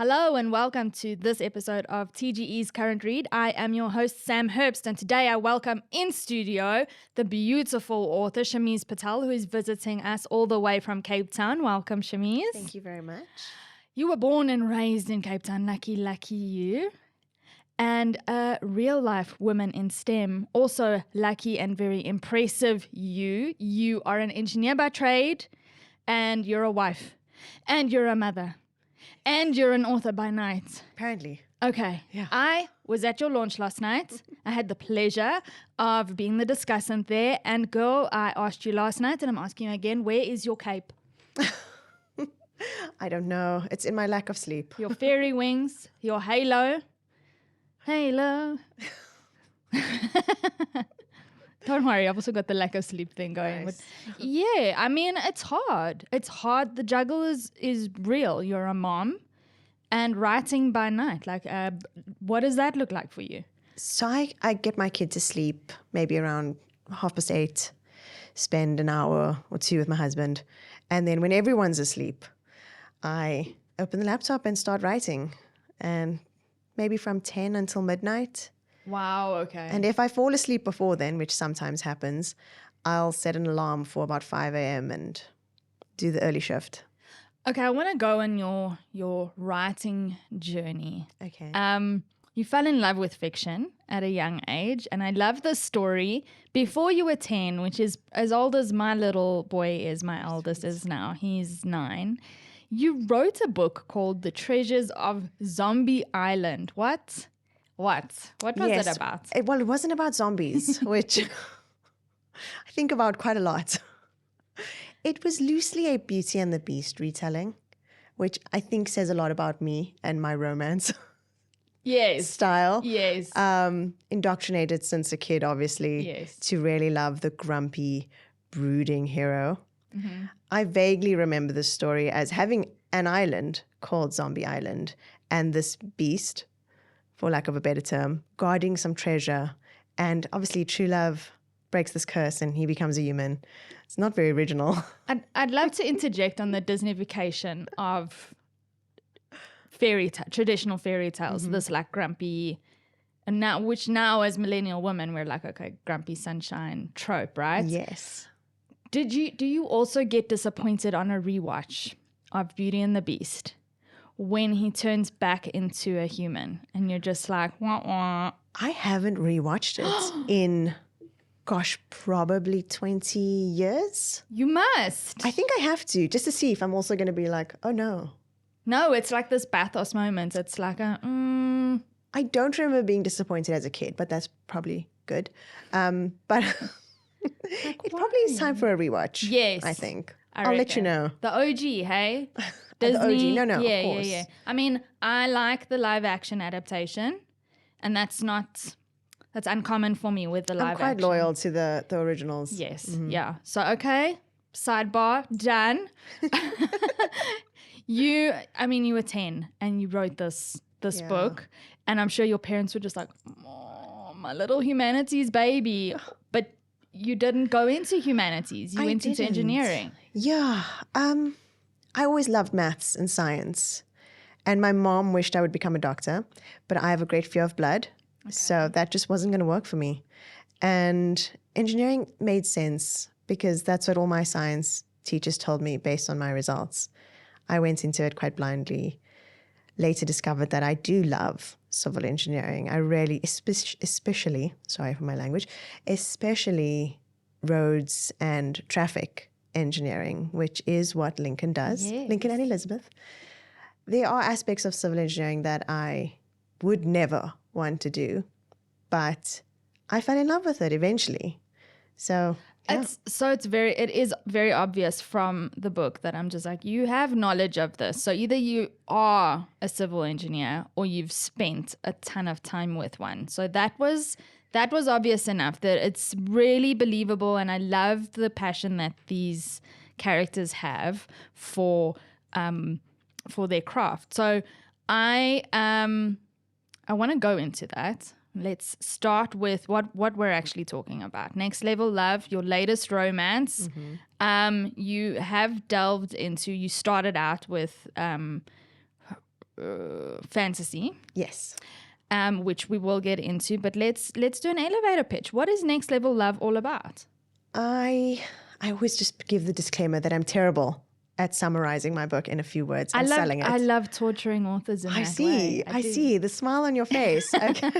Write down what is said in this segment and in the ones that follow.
Hello and welcome to this episode of TGE's Current Read. I am your host, Sam Herbst, and today I welcome in studio the beautiful author, Shameez Patel, who is visiting us all the way from Cape Town. Welcome, Shameez. Thank you very much. You were born and raised in Cape Town. Lucky you. And a real-life woman in STEM. Also lucky and very impressive you. You are an engineer by trade, and you're a wife, and you're a mother. And you're an author by night. Apparently. Okay. Yeah. I was at your launch last night. I had the pleasure of being the discussant there. And girl, I asked you last night and I'm asking you again, where is your cape? I don't know. It's in my lack of sleep. Your fairy wings, your halo. Halo. Don't worry, I've also got the lack of sleep thing going. Nice. But yeah, I mean, it's hard. It's hard. The juggle is real. You're a mom and writing by night. Like, what does that look like for you? So I get my kid to sleep maybe around 8:30, spend an hour or two with my husband. And then when everyone's asleep, I open the laptop and start writing. And maybe from 10 until midnight. Wow, okay. And if I fall asleep before then, which sometimes happens, I'll set an alarm for about 5 a.m. and do the early shift. Okay, I want to go on your writing journey. Okay. You fell in love with fiction at a young age, and I love this story. Before you were 10, which is as old as my little boy is, my eldest is now, he's 9, you wrote a book called The Treasures of Zombie Island. What was it about? It wasn't about zombies, which I think about quite a lot. It was loosely a Beauty and the Beast retelling, which I think says a lot about me and my romance style. Yes. Indoctrinated since a kid, obviously, to really love the grumpy, brooding hero. Mm-hmm. I vaguely remember the story as having an island called Zombie Island and this beast, for lack of a better term, guarding some treasure. And obviously true love breaks this curse and he becomes a human. It's not very original. I'd love to interject on the Disneyfication of traditional fairy tales, mm-hmm. This like grumpy, and now as millennial women, we're like, okay, grumpy sunshine trope, right? Yes. Do you also get disappointed on a rewatch of Beauty and the Beast when he turns back into a human and you're just like, wah, wah? I haven't rewatched it in, probably 20 years. You must. I think I have to, just to see if I'm also going to be like, oh no. No, it's like this bathos moment. It's like I don't remember being disappointed as a kid, but that's probably good. But it probably is time for a rewatch. Yes. I think. I'll let you know. The OG, hey? Disney. The OG. No, yeah, of course. Yeah. I mean, I like the live action adaptation, and that's uncommon for me with the live action. I'm quite loyal to the originals. Yes, yeah. So, okay, sidebar, done. You were 10 and you wrote this book, and I'm sure your parents were just like, oh, my little humanities baby. But you didn't go into humanities. You went into engineering. Yeah. I always loved maths and science. And my mom wished I would become a doctor, but I have a great fear of blood. Okay. So that just wasn't going to work for me. And engineering made sense because that's what all my science teachers told me based on my results. I went into it quite blindly. Later discovered that I do love civil engineering. I really, especially, sorry for my language, especially roads and traffic engineering, which is what Lincoln does. Yes. Lincoln and Elizabeth. There are aspects of civil engineering that I would never want to do, but I fell in love with it eventually. So yeah. It is very obvious from the book that I'm just like, you have knowledge of this. So either you are a civil engineer or you've spent a ton of time with one. So that was obvious enough that it's really believable, and I love the passion that these characters have for their craft. So I want to go into that. Let's start with what we're actually talking about. Next Level Love, your latest romance. Mm-hmm. You have delved into, you started out with fantasy, Yes. which we will get into. But let's do an elevator pitch. What is Next Level Love all about? I always just give the disclaimer that I'm terrible at summarizing my book in a few words and selling it. I love torturing authors in that way. I see the smile on your face. Okay.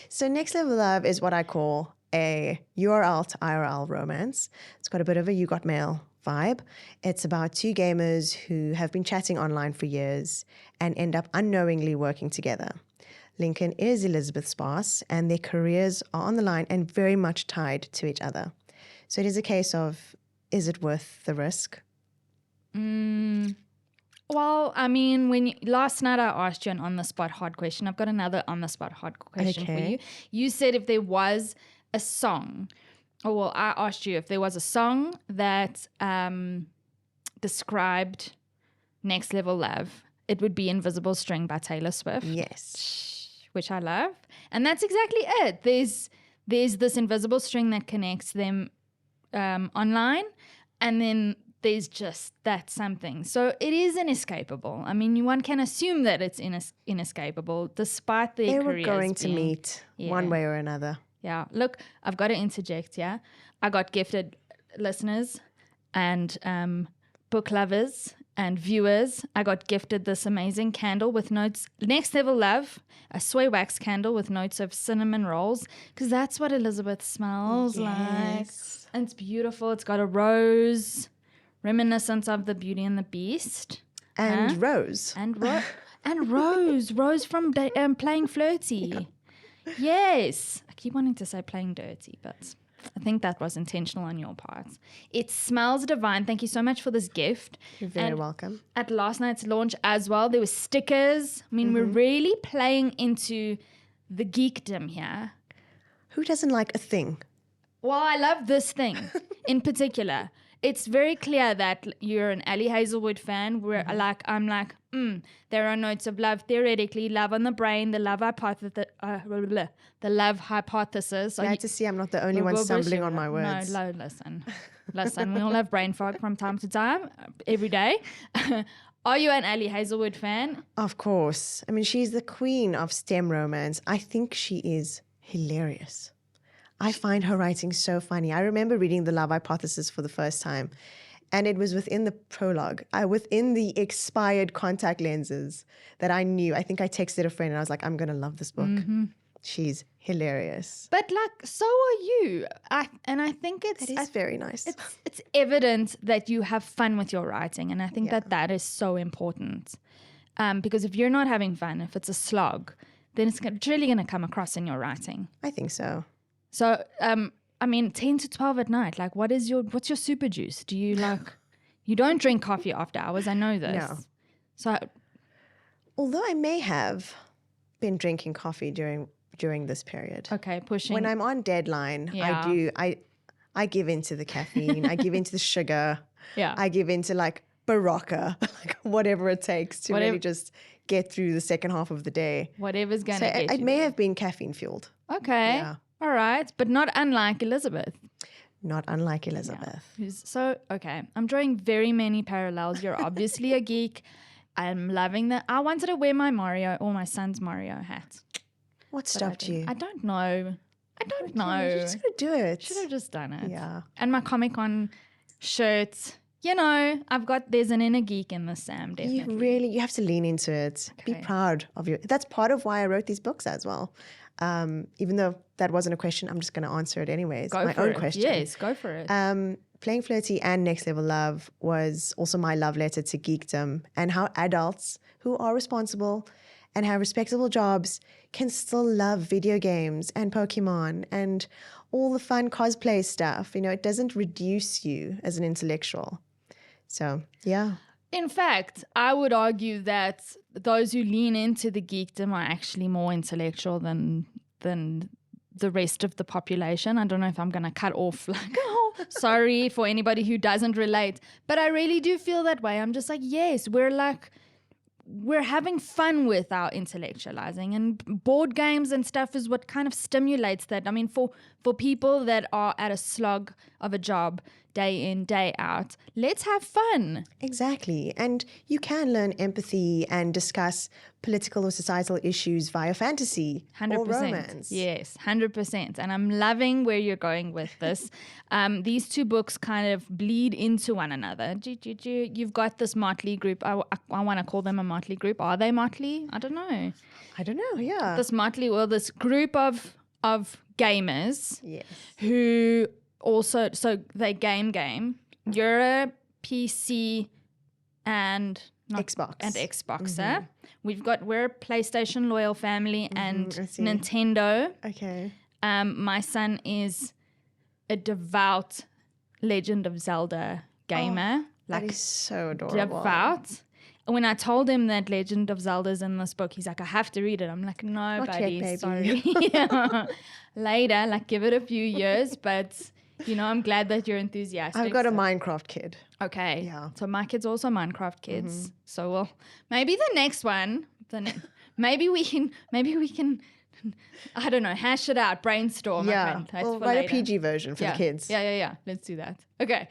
So Next Level Love is what I call a URL to IRL romance. It's got a bit of a You Got Mail vibe. It's about two gamers who have been chatting online for years and end up unknowingly working together. Lincoln is Elizabeth's boss, and their careers are on the line and very much tied to each other. So it is a case of, is it worth the risk? Well, I mean, last night I asked you an on-the-spot hard question. I've got another on-the-spot hard question for you. You said if there was a song, I asked you if there was a song that described Next Level Love, it would be Invisible String by Taylor Swift. Yes. Which I love. And that's exactly it. There's this invisible string that connects them online, and then there's just that something. So it is inescapable. I mean, one can assume that it's inescapable despite their careers. They were going to meet one way or another. Yeah. Look, I've got to interject, yeah? I got gifted, listeners and book lovers and viewers. I got gifted this amazing candle with notes, Next Level Love, a soy wax candle with notes of cinnamon rolls, because that's what Elizabeth smells like. And it's beautiful. It's got a rose, reminiscent of the Beauty and the Beast. And Rose. And Rose. Rose from Playing Flirty. Yes. I keep wanting to say Playing Dirty, but I think that was intentional on your part. It smells divine. Thank you so much for this gift. You're very welcome. At last night's launch as well, there were stickers. I mean, we're really playing into the geekdom here. Who doesn't like a thing? Well, I love this thing in particular. It's very clear that you're an Ali Hazelwood fan. I'm like, there are notes of love theoretically, love on the brain, the love hypothesis. The love hypothesis. Glad to see I'm not the only one stumbling on my words. No, listen. We all have brain fog from time to time, every day. Are you an Ali Hazelwood fan? Of course. I mean, she's the queen of STEM romance. I think she is hilarious. I find her writing so funny. I remember reading The Love Hypothesis for the first time, and it was within the prologue, within the expired contact lenses that I knew. I think I texted a friend and I was like, I'm going to love this book. She's hilarious. But like, so are you. I think it is very nice. It's evident that you have fun with your writing, and I think that is so important. Because if you're not having fun, if it's a slog, then it's really going to come across in your writing. I think so. So, I mean, 10 to 12 at night, like what's your super juice? Do you you don't drink coffee after hours, I know this. No. So, although I may have been drinking coffee during this period. Okay, pushing. When I'm on deadline, I give into the caffeine, I give into the sugar, I give into like Barocca, like whatever it takes to really just get through the second half of the day. Whatever's going to get you. It may have been caffeine fueled. Okay. Yeah. All right. But not unlike Elizabeth. Not unlike Elizabeth. Yeah. So, okay. I'm drawing very many parallels. You're obviously a geek. I'm loving that. I wanted to wear my son's Mario hat. What stopped you? I don't know. You just gotta do it. Should have just done it. Yeah. And my Comic-Con shirt. There's an inner geek in this, Sam, definitely. You have to lean into it. Okay. Be proud of that's part of why I wrote these books as well. Even though that wasn't a question, I'm just going to answer it anyways. Go my for own it. question. Yes, go for it. Playing Flirty and Next Level Love was also my love letter to geekdom and how adults who are responsible and have respectable jobs can still love video games and Pokemon and all the fun cosplay stuff. It doesn't reduce you as an intellectual. So, yeah. In fact, I would argue that those who lean into the geekdom are actually more intellectual than the rest of the population. I don't know if I'm going to cut off sorry for anybody who doesn't relate, but I really do feel that way. I'm just like, yes, we're having fun with our intellectualizing, and board games and stuff is what kind of stimulates that. I mean, for people that are at a slog of a job, day in, day out. Let's have fun. Exactly. And you can learn empathy and discuss political or societal issues via fantasy 100%. or romance. Yes, 100%. And I'm loving where you're going with this. These two books kind of bleed into one another. You've got this motley group. I want to call them a motley group. Are they motley? I don't know. I don't know, yeah. This motley, well, this group of gamers Yes. who also, so they game. You're a PC and Xbox. and Xboxer. We're a PlayStation loyal family and I see. Nintendo. Okay. My son is a devout Legend of Zelda gamer. That is so adorable. Devout. When I told him that Legend of Zelda's in this book, he's like, I have to read it. I'm like, no, Not buddy, yet, baby. sorry. Yeah. Later, like give it a few years, but I'm glad that you're enthusiastic. I've got a Minecraft kid. Okay. Yeah. So my kid's also Minecraft kids. So well, maybe the next one, maybe we can, I don't know, hash it out, brainstorm. Yeah. Okay, that's We'll for write a later. PG version for the kids. Yeah. Let's do that. Okay.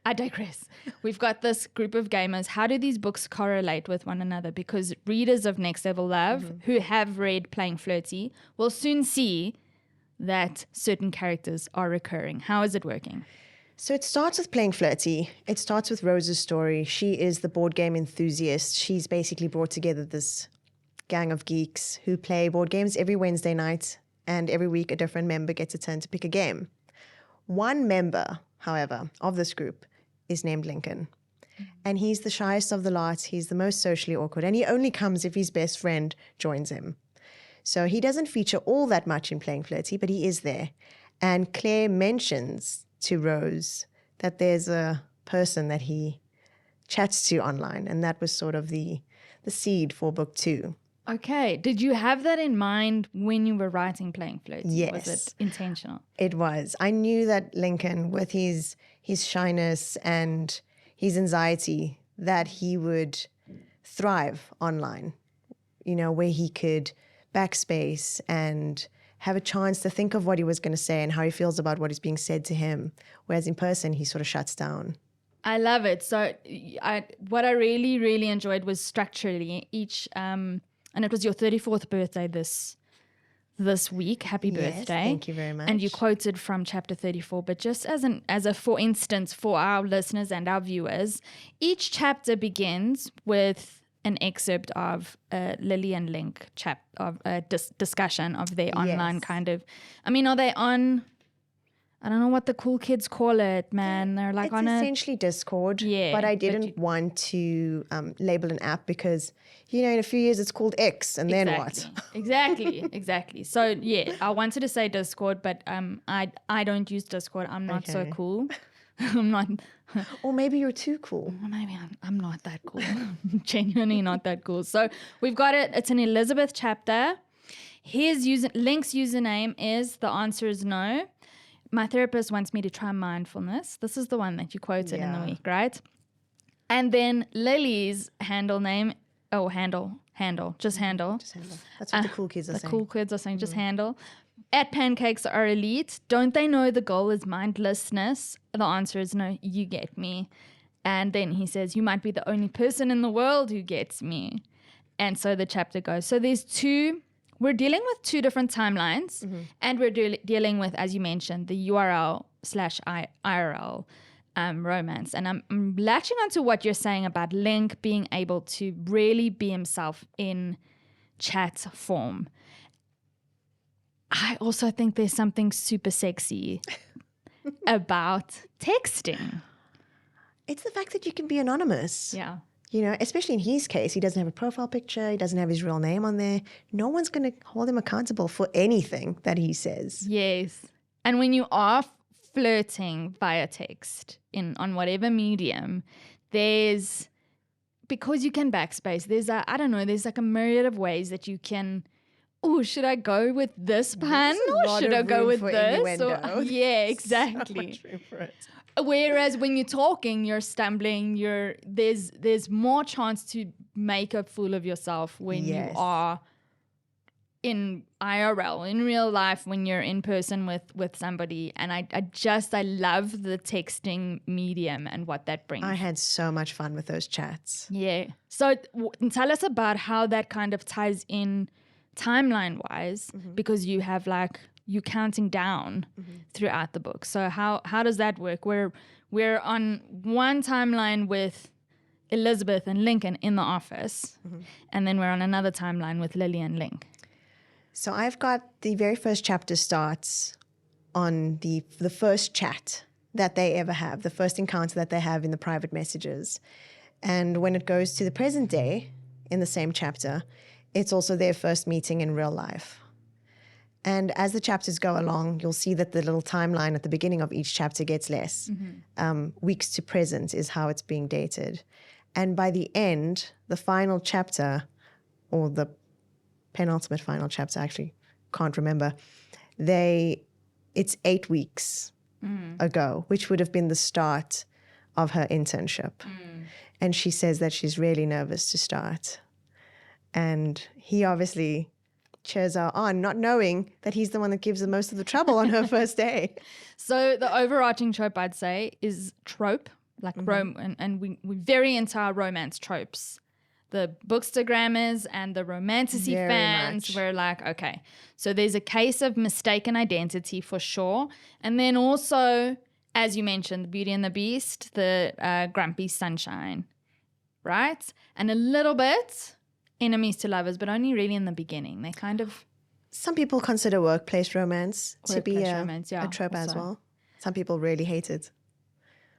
I digress. We've got this group of gamers. How do these books correlate with one another? Because readers of Next Level Love who have read Playing Flirty will soon see that certain characters are recurring. How is it working? So it starts with Playing Flirty. It starts with Rose's story. She is the board game enthusiast. She's basically brought together this gang of geeks who play board games every Wednesday night, and every week a different member gets a turn to pick a game. One member, however, of this group is named Lincoln. And he's the shyest of the lot. He's the most socially awkward. And he only comes if his best friend joins him. So he doesn't feature all that much in Playing Flirty, but he is there. And Claire mentions to Rose that there's a person that he chats to online. And that was sort of the seed for book 2. Okay. Did you have that in mind when you were writing Playing Flirty? Yes. Was it intentional? It was. I knew that Lincoln, with his shyness and his anxiety, that he would thrive online, where he could backspace and have a chance to think of what he was going to say and how he feels about what is being said to him. Whereas in person, he sort of shuts down. I love it. So what I really, really enjoyed was structurally each, and it was your 34th birthday this week. Happy birthday. Thank you very much. And you quoted from chapter 34, but just as a for instance for our listeners and our viewers, each chapter begins with an excerpt of Lily and Link of a discussion of their online kind of, are they on, I don't know what the cool kids call it, man. They're like it's essentially Discord, but I didn't want to label an app because, in a few years it's called X, and then what? Exactly. So, I wanted to say Discord, but I don't use Discord. I'm not so cool. I'm not. Or maybe you're too cool. Or maybe I'm not that cool. Genuinely not that cool. So, we've got it. It's an Elizabeth chapter. Link's username is The Answer Is No. My therapist wants me to try mindfulness. This is the one that you quoted in the week, right? And then Lily's handle, just handle. That's what the cool kids are saying. The cool kids are saying, just handle. At Pancakes Are Elite, don't they know the goal is mindlessness? The answer is no, you get me. And then he says, you might be the only person in the world who gets me. And so the chapter goes. So we're dealing with 2 different timelines, and we're dealing with, as you mentioned, the URL/IRL romance. And I'm latching onto what you're saying about Link being able to really be himself in chat form. I also think there's something super sexy about texting. It's the fact that you can be anonymous. Yeah. Especially in his case, he doesn't have a profile picture. He doesn't have his real name on there. No one's going to hold him accountable for anything that he says. Yes. And when you are flirting via text on whatever medium, because you can backspace, there's like a myriad of ways that you can, should I go with this pun or should I go with this? Yeah, exactly. So much room for it. Whereas when you're talking, you're stumbling, there's more chance to make a fool of yourself when you are in IRL, in real life, when you're in person with somebody. And I love the texting medium and what that brings. I had so much fun with those chats. Yeah. So tell us about how that kind of ties in timeline-wise, because you have you counting down throughout the book. So how does that work? We're on one timeline with Elizabeth and Lincoln in the office, and then we're on another timeline with Lily and Link. So I've got the very first chapter starts on the first chat that they ever have, the first encounter that they have in the private messages. And when it goes to the present day in the same chapter, it's also their first meeting in real life. And as the chapters go along, you'll see that the little timeline at the beginning of each chapter gets less. Weeks to present is how it's being dated. And by the end, the final chapter, or the penultimate final chapter, I actually can't remember, it's 8 weeks ago, which would have been the start of her internship. And she says that she's really nervous to start. And he obviously cheers her on, not knowing that he's the one that gives the most of the trouble on her first day. So the overarching trope, I'd say, is trope, like and we're very into our romance tropes. The bookstagrammers and the romantasy Very fans much. were like, okay, so there's a case of mistaken identity for sure. And then also, as you mentioned, the Beauty and the Beast, the Grumpy Sunshine, right? And a little bit enemies to lovers, but only really in the beginning. They kind of... Some people consider workplace romance to be Workplace a romance, yeah, trope as also. well. Some people really hate it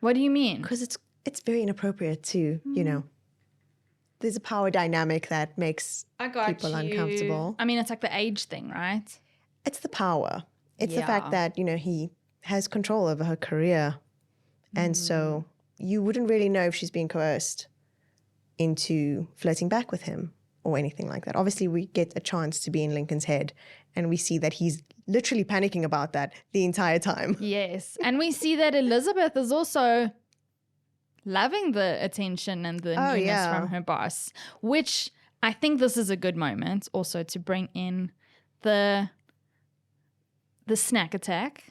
What do you mean? because it's very inappropriate to, there's a power dynamic that makes people uncomfortable. I mean, it's like the age thing, right? It's the power. It's the Yeah. fact that, he has control over her career. And so you wouldn't really know if she's being coerced into flirting back with him or anything like that. Obviously, we get a chance to be in Lincoln's head, and we see that he's literally panicking about that the entire time. Yes. And we see that Elizabeth is also loving the attention and the newness yeah. from her boss, which I think this is a good moment also to bring in the snack attack.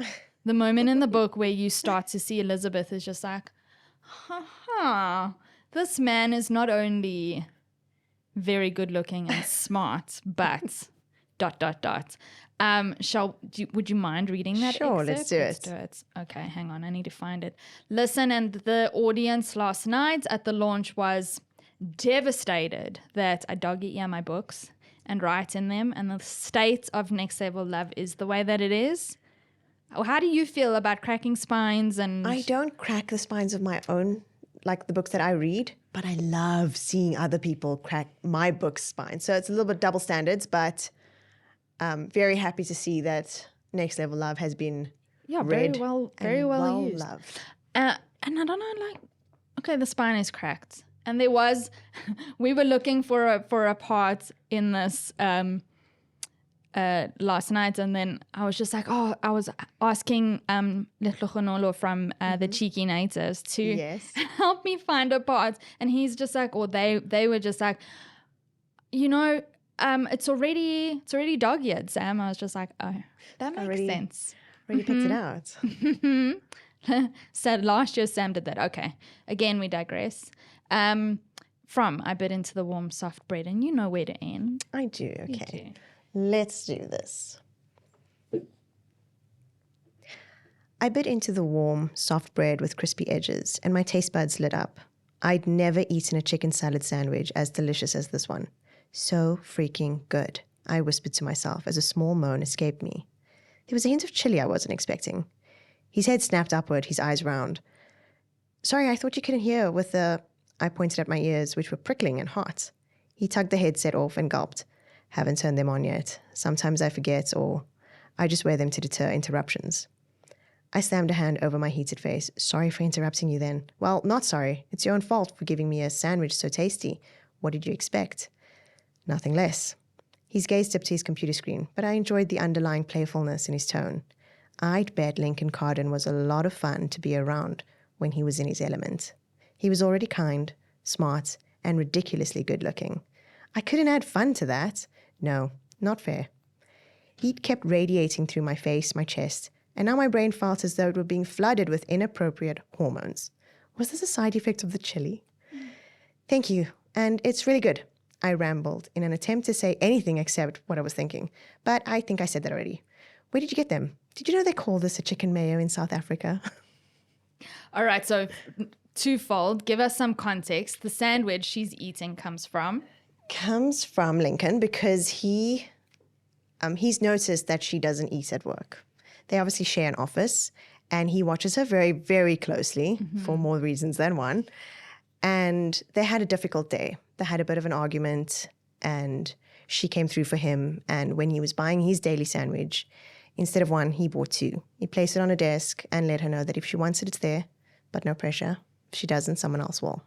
The moment in the book where you start to see Elizabeth is just like, this man is not only very good looking and smart, but ... Would you mind reading that Sure, excerpt? let's do it. Okay, hang on. I need to find it. Listen, and the audience last night at the launch was devastated that I dog eat my books and write in them, and the state of Next Level Love is the way that it is. How do you feel about cracking spines? And I don't crack the spines of my own, like the books that I read, but I love seeing other people crack my book's spine. So it's a little bit double standards, but very happy to see that Next Level Love has been read very well used. loved. And I don't know, like, okay, the spine is cracked. And there was, we were looking for a part in this last night, and then I was just like, I was asking Lehlogonolo from the Cheeky Natives to Yes. help me find a part. And he's just like, or they were just like, it's already dog-eared, Sam. I was just like, oh, that makes sense. Already picked it out. Said last year Sam did that. Okay. Again, we digress. From I bit into the warm, soft bread, and you know where to end. I do. Okay. Let's do this. I bit into the warm, soft bread with crispy edges, and my taste buds lit up. I'd never eaten a chicken salad sandwich as delicious as this one. So freaking good, I whispered to myself as a small moan escaped me. There was a hint of chili I wasn't expecting. His head snapped upward, his eyes round. Sorry, I thought you couldn't hear with the... I pointed at my ears, which were prickling and hot. He tugged the headset off and gulped. Haven't turned them on yet. Sometimes I forget, or I just wear them to deter interruptions. I slammed a hand over my heated face. Sorry for interrupting you then. Well, not sorry. It's your own fault for giving me a sandwich so tasty. What did you expect? Nothing less. His gaze dipped to his computer screen, but I enjoyed the underlying playfulness in his tone. I'd bet Lincoln Carden was a lot of fun to be around when he was in his element. He was already kind, smart, and ridiculously good-looking. I couldn't add fun to that. No, not fair. Heat kept radiating through my face, my chest, and now my brain felt as though it were being flooded with inappropriate hormones. Was this a side effect of the chili? Thank you, and it's really good, I rambled in an attempt to say anything except what I was thinking. But I think I said that already. Where did you get them? Did you know they call this a chicken mayo in South Africa? All right, so twofold. Give us some context. The sandwich she's eating comes from? Comes from Lincoln because he's noticed that she doesn't eat at work. They obviously share an office, and he watches her very, very closely for more reasons than one. And they had a difficult day. They had a bit of an argument, and she came through for him. And when he was buying his daily sandwich, instead of one, he bought two. He placed it on a desk and let her know that if she wants it, it's there, but no pressure. If she doesn't, someone else will.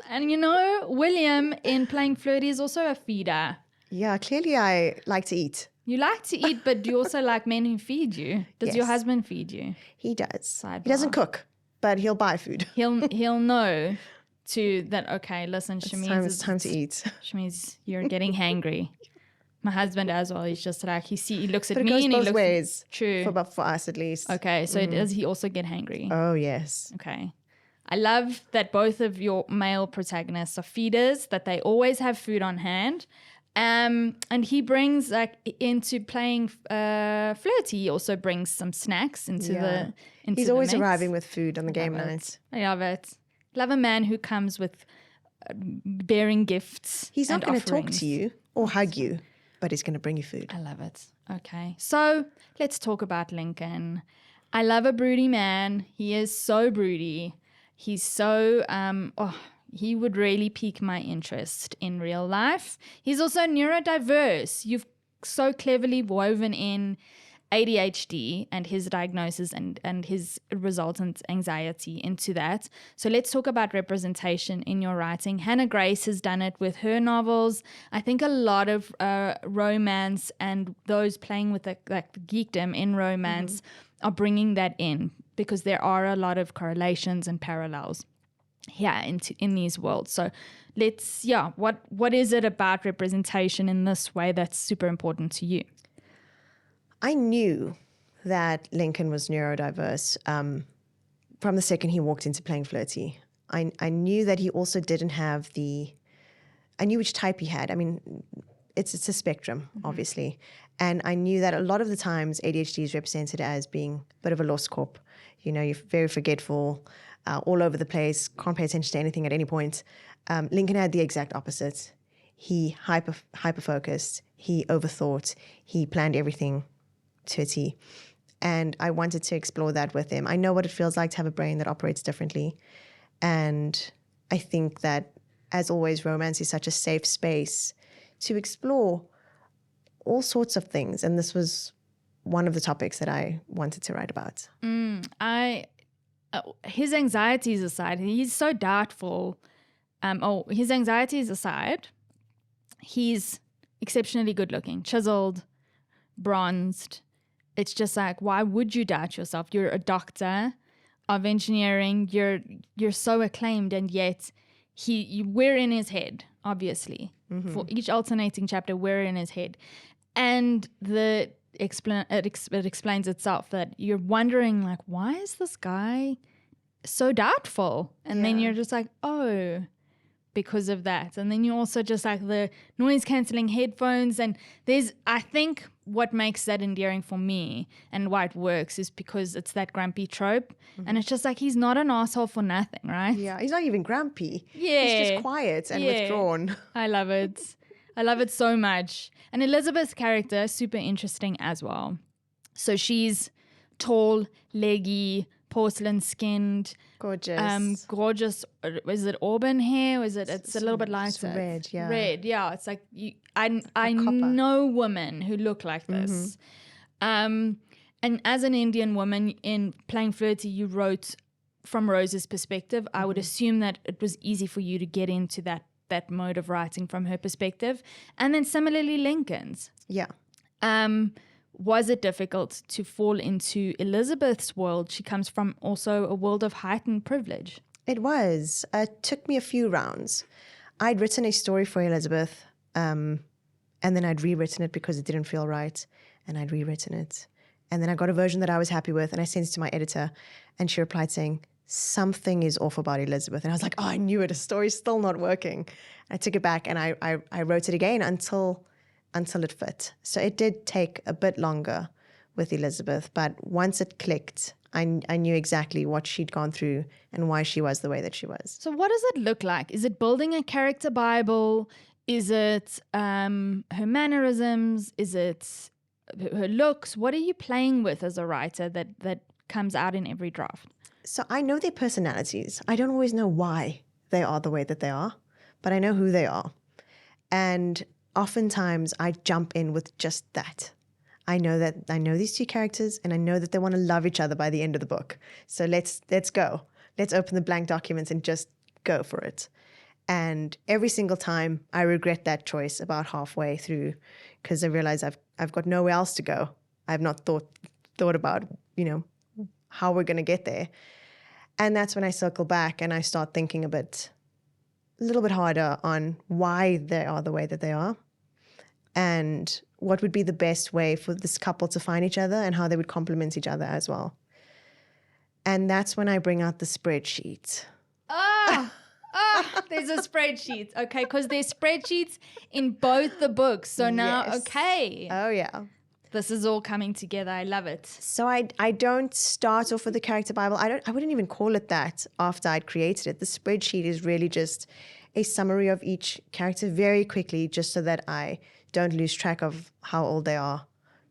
And you know, William in Playing Flirty is also a feeder. Yeah, clearly I like to eat. You like to eat, but you also like men who feed you. Does your Yes. husband feed you? He does. Sidebar. He doesn't cook, but he'll buy food. He'll know to that, okay, listen, It's time to eat. Shameez, you're getting hangry. My husband as well. He's just like, he looks at But it me goes and he both looks. ways. True. For us at least. Okay, so does he also get hangry? Oh, yes. Okay. I love that both of your male protagonists are feeders, that they always have food on hand. And he brings, like, into playing flirty, he also brings some snacks into He's the always mix. arriving with food on the game Love it. nights. I love it. Love a man who comes with bearing gifts. He's not and going to talk offerings. to you or hug you, but he's going to bring you food. I love it. Okay. So let's talk about Lincoln. I love a broody man. He is so broody. He's so, he would really pique my interest in real life. He's also neurodiverse. You've so cleverly woven in ADHD and his diagnosis and his resultant anxiety into that. So let's talk about representation in your writing. Hannah Grace has done it with her novels. I think a lot of romance and those playing with the geekdom in romance are bringing that in because there are a lot of correlations and parallels here in these worlds. So let's, what is it about representation in this way that's super important to you? I knew that Lincoln was neurodiverse from the second he walked into Playing Flirty. I knew that he also didn't have I knew which type he had. I mean, it's a spectrum, obviously. And I knew that a lot of the times ADHD is represented as being a bit of a lost corp. You know, you're very forgetful, all over the place, can't pay attention to anything at any point. Lincoln had the exact opposite. He hyper-focused, he overthought, he planned everything to a T. And I wanted to explore that with him. I know what it feels like to have a brain that operates differently. And I think that, as always, romance is such a safe space to explore all sorts of things. And this was one of the topics that I wanted to write about. His anxieties aside, he's so doubtful. His anxieties aside, he's exceptionally good looking, chiseled, bronzed. It's just like, why would you doubt yourself? You're a doctor of engineering. You're so acclaimed, and yet we're in his head, obviously. For each alternating chapter, we're in his head. And it explains itself that you're wondering, like, why is this guy so doubtful? And then you're just like, oh, because of that. And then you also just like the noise cancelling headphones. And I think what makes that endearing for me and why it works is because it's that grumpy trope. And it's just like, he's not an asshole for nothing, right? Yeah, he's not even grumpy. Yeah. He's just quiet and withdrawn. I love it. I love it so much. And Elizabeth's character, super interesting as well. So she's tall, leggy, porcelain-skinned. Gorgeous. Gorgeous. Is it auburn hair? Or it's a little bit lighter? It's red, yeah. Red, yeah. It's like, I know women who look like this. And as an Indian woman in Playing Flirty, you wrote from Rose's perspective. I would assume that it was easy for you to get into that mode of writing from her perspective. And then similarly, Lincoln's. Yeah. Was it difficult to fall into Elizabeth's world? She comes from also a world of heightened privilege. It was. It took me a few rounds. I'd written a story for Elizabeth, and And then I'd rewritten it because it didn't feel right. And I'd rewritten it. And then I got a version that I was happy with. And I sent it to my editor. And she replied saying, something is off about Elizabeth. And I was like, oh, I knew it. A story's still not working. I took it back and I wrote it again until it fit. So it did take a bit longer with Elizabeth. But once it clicked, I knew exactly what she'd gone through and why she was the way that she was. So what does it look like? Is it building a character Bible? Is it her mannerisms? Is it her looks? What are you playing with as a writer that comes out in every draft? So I know their personalities. I don't always know why they are the way that they are, but I know who they are. And oftentimes I jump in with just that. I know these two characters and I know that they want to love each other by the end of the book. So let's go. Let's open the blank documents and just go for it. And every single time I regret that choice about halfway through because I realize I've got nowhere else to go. I've not thought about, how we're going to get there. And that's when I circle back and I start thinking a little bit harder on why they are the way that they are and what would be the best way for this couple to find each other and how they would complement each other as well. And that's when I bring out the spreadsheet. There's a spreadsheet. Okay, because there's spreadsheets in both the books. So now, Yes. okay. Oh, yeah. This is all coming together. I love it. So I don't start off with the character Bible. I wouldn't even call it that after I'd created it. The spreadsheet is really just a summary of each character very quickly, just so that I don't lose track of how old they are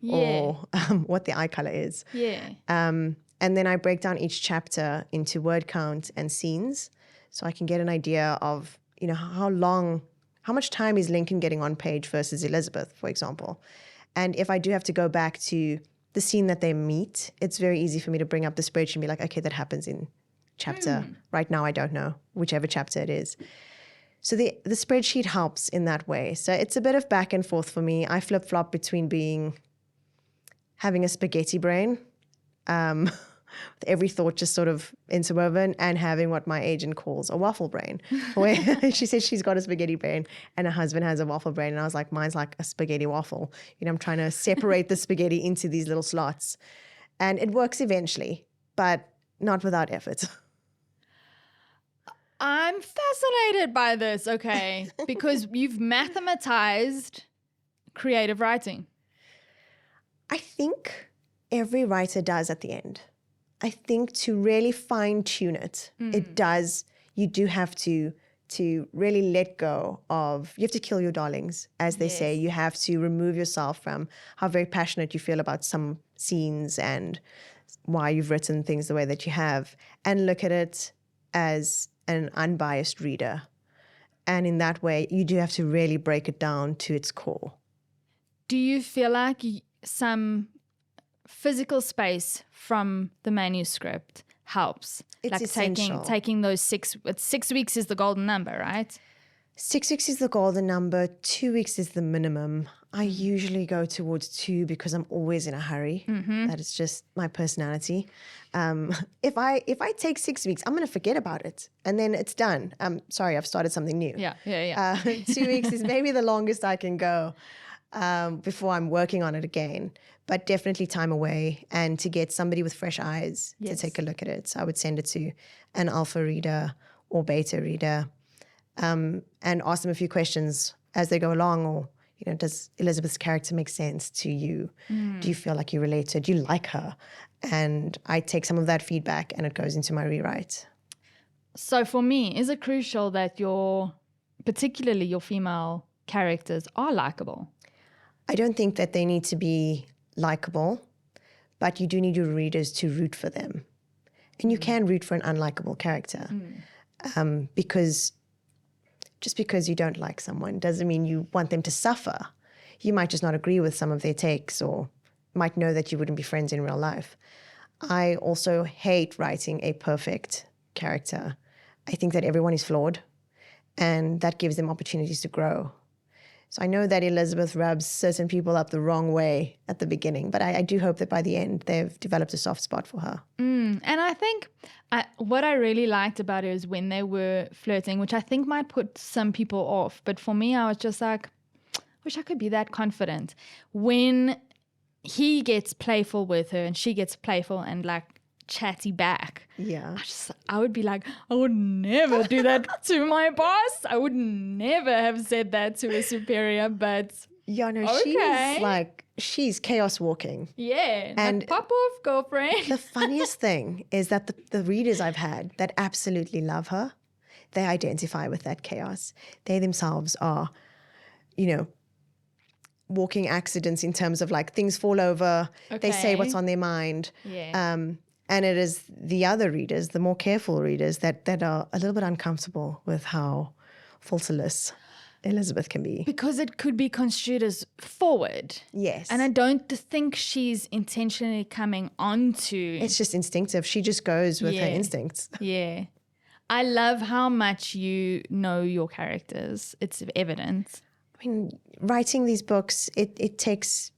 or what their eye color is. Yeah. And then I break down each chapter into word count and scenes, so I can get an idea of how much time is Lincoln getting on page versus Elizabeth, for example. And if I do have to go back to the scene that they meet, it's very easy for me to bring up the spreadsheet and be like, okay, that happens in chapter. Right now, I don't know, whichever chapter it is. So the spreadsheet helps in that way. So it's a bit of back and forth for me. I flip-flop between having a spaghetti brain, with every thought just sort of interwoven, and having what my agent calls a waffle brain, where she says she's got a spaghetti brain and her husband has a waffle brain. And I was like, mine's like a spaghetti waffle. I'm trying to separate the spaghetti into these little slots. And it works eventually, but not without effort. I'm fascinated by this, okay, because you've mathematized creative writing. I think every writer does at the end. I think to really fine tune it, you do have to really let go of, you have to kill your darlings, as they say. You have to remove yourself from how very passionate you feel about some scenes and why you've written things the way that you have, and look at it as an unbiased reader. And in that way, you do have to really break it down to its core. Do you feel like some physical space from the manuscript helps? It's like essential. taking those 6 weeks is the golden number, right? 6 weeks is the golden number. 2 weeks is the minimum. I usually go towards 2 because I'm always in a hurry. That is just my personality. If I take 6 weeks, I'm going to forget about it and then it's done. Sorry, I've started something new. Yeah. 2 weeks is maybe the longest I can go before I'm working on it again. But definitely time away and to get somebody with fresh eyes to take a look at it. So I would send it to an alpha reader or beta reader and ask them a few questions as they go along, or does Elizabeth's character make sense to you? Do you feel like you relate to her? Do you like her? And I take some of that feedback and it goes into my rewrite. So for me, is it crucial that particularly your female characters are likable? I don't think that they need to be likable, but you do need your readers to root for them. And you can root for an unlikable character because just because you don't like someone doesn't mean you want them to suffer. You might just not agree with some of their takes or might know that you wouldn't be friends in real life. I also hate writing a perfect character. I think that everyone is flawed and that gives them opportunities to grow. So I know that Elizabeth rubs certain people up the wrong way at the beginning, but I do hope that by the end they've developed a soft spot for her. And I think what I really liked about it is when they were flirting, which I think might put some people off. But for me, I was just like, wish I could be that confident. When he gets playful with her and she gets playful and like chatty back. Yeah. I would be like, I would never do that to my boss. I would never have said that to a superior, but Yeah, no, okay. she's chaos walking. Yeah. And like, pop off, girlfriend. The funniest thing is that the readers I've had that absolutely love her, they identify with that chaos. They themselves are, walking accidents in terms of like things fall over, they say what's on their mind. Yeah. And it is the other readers, the more careful readers, that are a little bit uncomfortable with how falterless Elizabeth can be. Because it could be construed as forward. Yes. And I don't think she's intentionally coming onto. It's just instinctive. She just goes with her Yeah. instincts. Yeah. I love how much you know your characters. It's evident. I mean, writing these books, it takes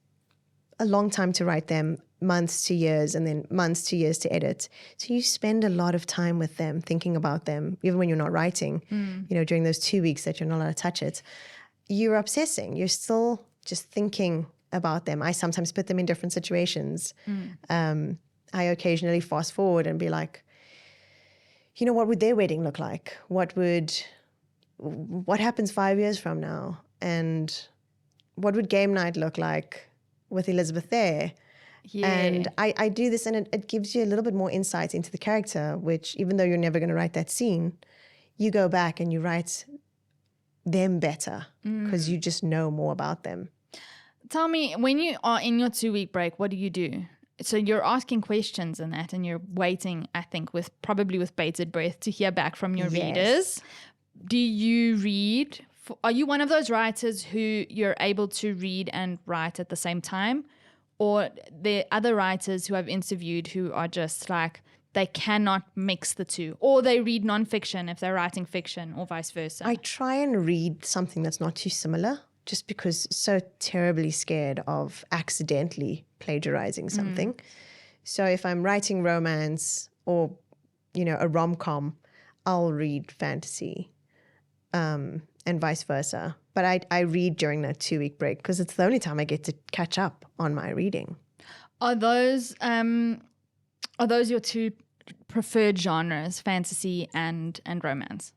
a long time to write them, months to years, and then months to years to edit. So you spend a lot of time with them, thinking about them, even when you're not writing, during those 2 weeks that you're not allowed to touch it. You're obsessing. You're still just thinking about them. I sometimes put them in different situations. I occasionally fast forward and be like, what would their wedding look like? What happens 5 years from now? And what would game night look like with Elizabeth there? Yeah. And I do this, and it gives you a little bit more insight into the character, which even though you're never going to write that scene, you go back and you write them better because you just know more about them. Tell me, when you are in your 2-week break, what do you do? So you're asking questions and that, and you're waiting, I think, probably with bated breath to hear back from your readers. Do you read? Are you one of those writers who you're able to read and write at the same time? Or there are other writers who I've interviewed who are just like, they cannot mix the two. Or they read nonfiction if they're writing fiction, or vice versa. I try and read something that's not too similar, just because so terribly scared of accidentally plagiarizing something. So if I'm writing romance or, a rom-com, I'll read fantasy. And vice versa. But I read during that 2-week break because it's the only time I get to catch up on my reading. Are those your two preferred genres, fantasy and romance?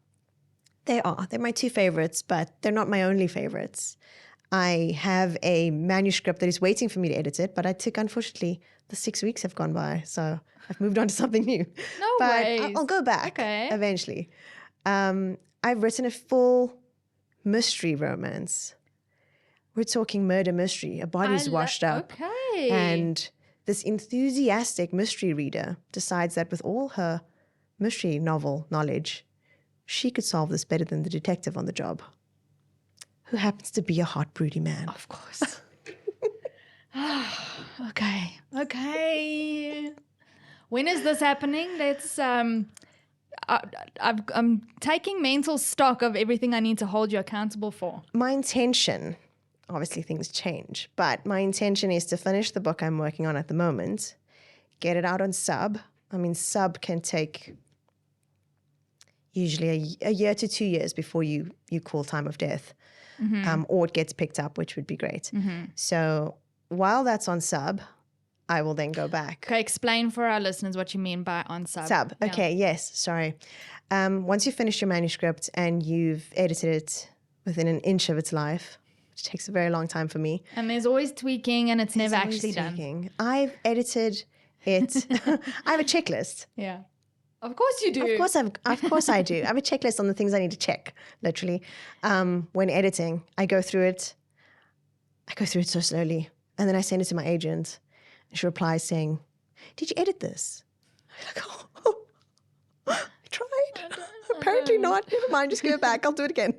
They are. They're my two favorites, but they're not my only favorites. I have a manuscript that is waiting for me to edit it, but unfortunately, the 6 weeks have gone by, so I've moved on to something new. No way. But I'll go back eventually. I've written a full mystery romance. We're talking murder mystery. A body's washed up. Okay. And this enthusiastic mystery reader decides that with all her mystery novel knowledge, she could solve this better than the detective on the job, who happens to be a hot, broody man. Of course. Okay. When is this happening? Let's I'm taking mental stock of everything I need to hold you accountable for. My intention, obviously things change, but my intention is to finish the book I'm working on at the moment, get it out on sub. I mean, sub can take usually a year to 2 years before you call time of death, or it gets picked up, which would be great. So while that's on sub, I will then go back. Okay, explain for our listeners what you mean by on sub. Sub, okay, yes, sorry. Once you've finished your manuscript and you've edited it within an inch of its life, which takes a very long time for me. And there's always tweaking, and it's never actually done. I've edited it. I have a checklist. Yeah. Of course you do. Of course I do. I have a checklist on the things I need to check, literally. When editing, I go through it so slowly. And then I send it to my agent. She replies saying, "Did you edit this?" I'm like, "Oh, I tried. Apparently not. Never mind, just give it back. I'll do it again."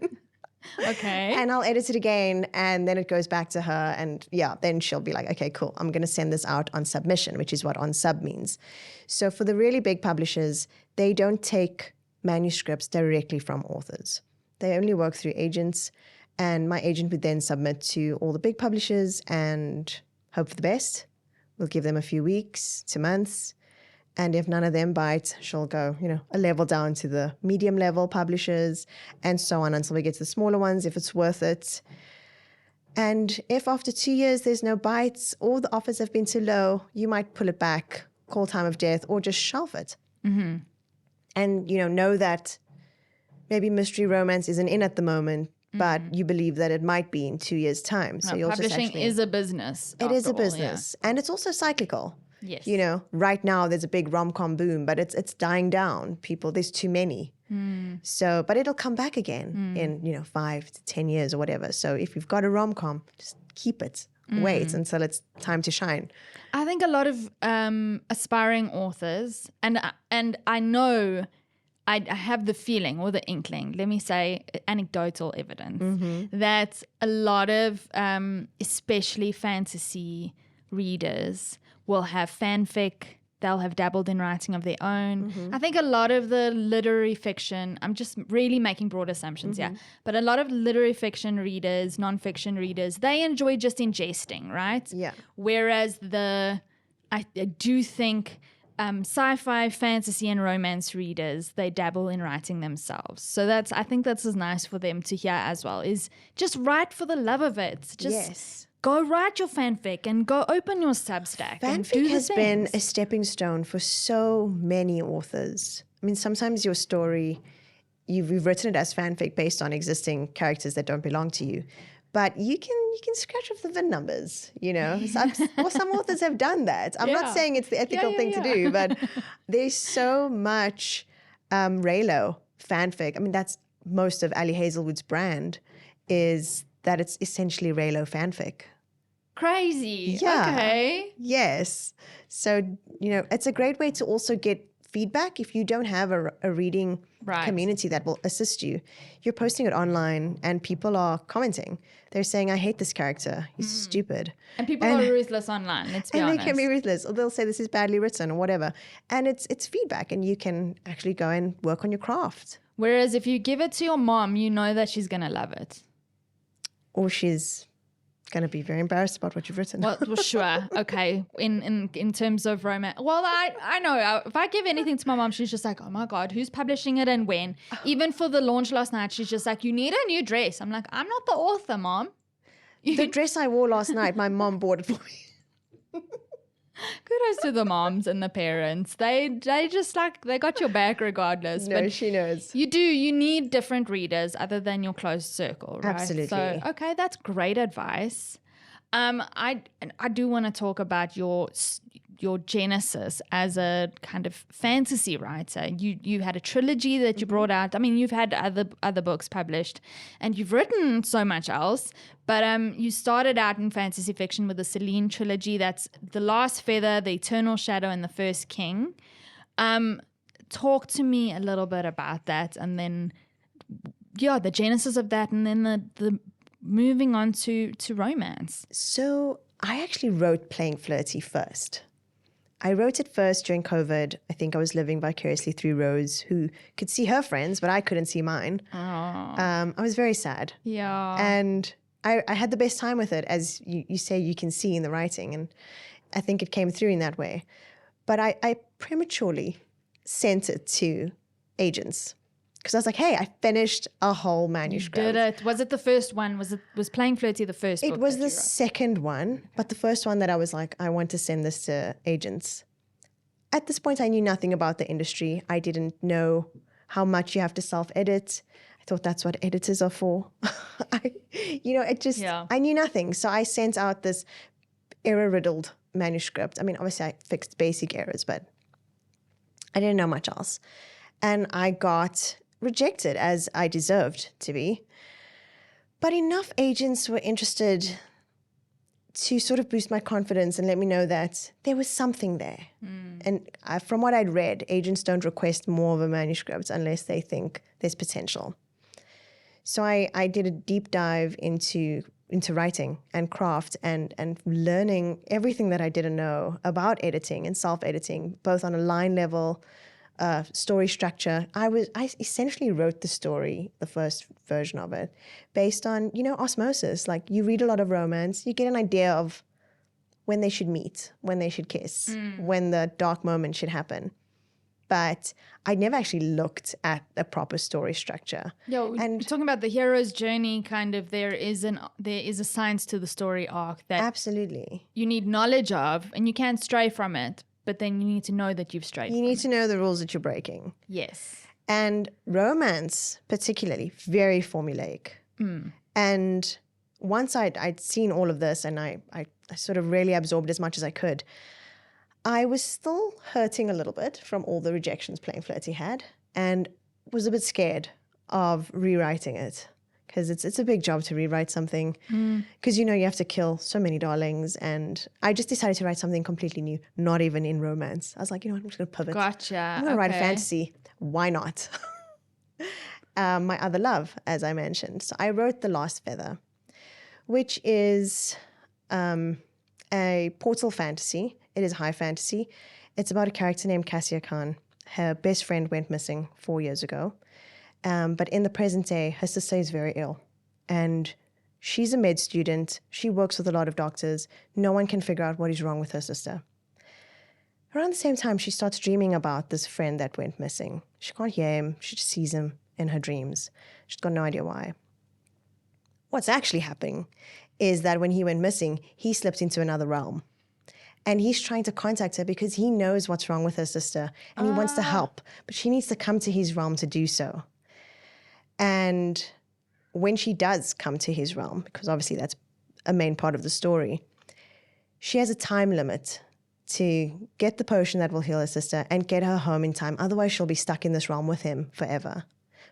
Okay. And I'll edit it again, and then it goes back to her, and then she'll be like, "Okay, cool. I'm going to send this out on submission," which is what on sub means. So for the really big publishers, they don't take manuscripts directly from authors. They only work through agents, and my agent would then submit to all the big publishers and hope for the best. We'll give them a few weeks to months. And if none of them bite, she'll go, a level down to the medium level publishers and so on until we get to the smaller ones, if it's worth it. And if after 2 years there's no bites or the offers have been too low, you might pull it back, call time of death, or just shelf it. Mm-hmm. And, know that maybe mystery romance isn't in at the moment, but you believe that it might be in 2 years' time. So you'll Publishing just actually, is a business. it is a after all, business. And it's also cyclical. Yes. Right now there's a big rom-com boom, but it's dying down. There's too many. So, but it'll come back again in, 5 to 10 years or whatever. So if you've got a rom-com, just keep it. Wait until it's time to shine. I think a lot of aspiring authors, and I know I have the feeling or the inkling, let me say anecdotal evidence, that a lot of especially fantasy readers will have fanfic. They'll have dabbled in writing of their own. I think a lot of the literary fiction, I'm just really making broad assumptions here, but a lot of literary fiction readers, nonfiction readers, they enjoy just ingesting, right? Yeah. Whereas I do think sci-fi, fantasy, and romance readers, they dabble in writing themselves. So I think that's as nice for them to hear as well, is just write for the love of it. Just go write your fanfic and go open your Substack. Fanfic has been a stepping stone for so many authors. I mean, sometimes your story, you've written it as fanfic based on existing characters that don't belong to you. But you can scratch off the VIN numbers, some authors have done that. I'm not saying it's the ethical thing to do, but there's so much Raylo fanfic. I mean, that's most of Ali Hazelwood's brand, is that it's essentially Raylo fanfic. Crazy. Yeah. Okay. Yes. So, it's a great way to also get feedback if you don't have a reading community that will assist you. You're posting it online and people are commenting. They're saying, I hate this character. He's stupid. And people are ruthless online, let's be honest. And they can be ruthless. Or they'll say this is badly written or whatever. And it's feedback and you can actually go and work on your craft. Whereas if you give it to your mom, you know that she's going to love it. Or she's going to be very embarrassed about what you've written. Well, sure. Okay. In terms of romance. Well, I know. If I give anything to my mom, she's just like, oh my God, who's publishing it and when? Even for the launch last night, she's just like, you need a new dress. I'm like, I'm not the author, Mom. The dress I wore last night, my mom bought it for me. Kudos to the moms and the parents. They just they got your back regardless. No, but she knows. You need different readers other than your close circle, right? Absolutely. So, okay, that's great advice. I do want to talk about your genesis as a kind of fantasy writer. You had a trilogy that you brought out. I mean, you've had other books published and you've written so much else, but you started out in fantasy fiction with the Selene Trilogy. That's The Last Feather, The Eternal Shadow, and The First King. Talk to me a little bit about that, and then the genesis of that, and then the moving on to romance. So I actually wrote Playing Flirty first. I wrote it first during COVID. I think I was living vicariously through Rose, who could see her friends, but I couldn't see mine. I was very sad. Yeah. And I had the best time with it, as you say, you can see in the writing. And I think it came through in that way. But I prematurely sent it to agents. Because I was like, hey, I finished a whole manuscript. You did it. Was it the first one? Was Playing Flirty the first book? It was the second one, but the first one that I was like, I want to send this to agents. At this point, I knew nothing about the industry. I didn't know how much you have to self-edit. I thought that's what editors are for. I knew nothing. So I sent out this error-riddled manuscript. I mean, obviously I fixed basic errors, but I didn't know much else. And I got rejected, as I deserved to be. But enough agents were interested to sort of boost my confidence and let me know that there was something there. And from what I'd read, agents don't request more of a manuscript unless they think there's potential. So I did a deep dive into writing and craft and learning everything that I didn't know about editing and self-editing, both on a line level, story structure. I essentially wrote the story, the first version of it, based on, osmosis. Like, you read a lot of romance, you get an idea of when they should meet, when they should kiss, when the dark moment should happen. but I never actually looked at a proper story structure. And talking about the hero's journey, kind of, there is a science to the story arc that absolutely you need knowledge of, and you can't stray from it, but then you need to know that you've strayed from it. You need to know the rules that you're breaking. Yes. And romance, particularly, very formulaic. And once I'd seen all of this and I sort of really absorbed as much as I could, I was still hurting a little bit from all the rejections Playing Flirty had, and was a bit scared of rewriting it, because it's a big job to rewrite something, because you have to kill so many darlings. And I just decided to write something completely new, not even in romance. I was like, I'm just going to pivot. Gotcha. I'm going to write a fantasy. Why not? My other love, as I mentioned. So I wrote The Last Feather, which is a portal fantasy. It is high fantasy. It's about a character named Cassia Khan. Her best friend went missing 4 years ago. But in the present day, her sister is very ill. And she's a med student. She works with a lot of doctors. No one can figure out what is wrong with her sister. Around the same time, she starts dreaming about this friend that went missing. She can't hear him. She just sees him in her dreams. She's got no idea why. What's actually happening is that when he went missing, he slipped into another realm. And he's trying to contact her because he knows what's wrong with her sister and he wants to help, but she needs to come to his realm to do so. And when she does come to his realm, because obviously that's a main part of the story, she has a time limit to get the potion that will heal her sister and get her home in time. Otherwise, she'll be stuck in this realm with him forever.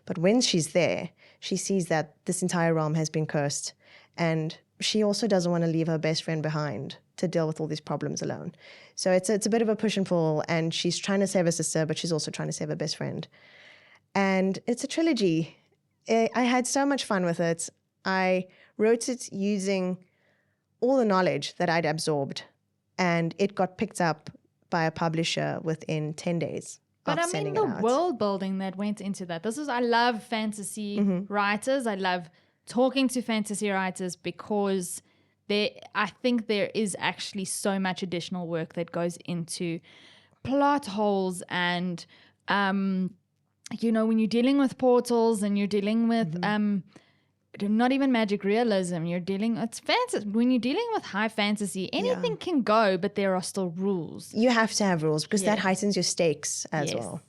But when she's there, she sees that this entire realm has been cursed, and she also doesn't want to leave her best friend behind to deal with all these problems alone. So it's a bit of a push and pull, and she's trying to save her sister, but she's also trying to save her best friend. And it's a trilogy. I had so much fun with it. I wrote it using all the knowledge that I'd absorbed, and it got picked up by a publisher within 10 days. But I mean, the world building that went into that. I love fantasy writers. I love talking to fantasy writers because I think there is actually so much additional work that goes into plot holes and, when you're dealing with portals and you're dealing with not even magic realism, it's fantasy. When you're dealing with high fantasy, anything can go, but there are still rules. You have to have rules because that heightens your stakes as well.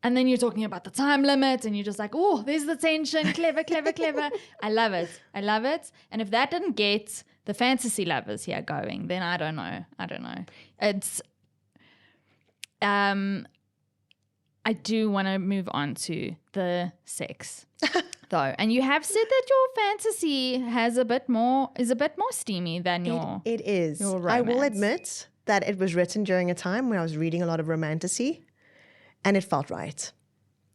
And then you're talking about the time limit and you're just like, oh, there's the tension. Clever, clever, clever. I love it. I love it. And if that didn't get the fantasy lovers here going, then I don't know. It's, I do want to move on to the sex though. And you have said that your fantasy is a bit more steamy than it is. Your romance. I will admit that it was written during a time when I was reading a lot of romantasy, and it felt right.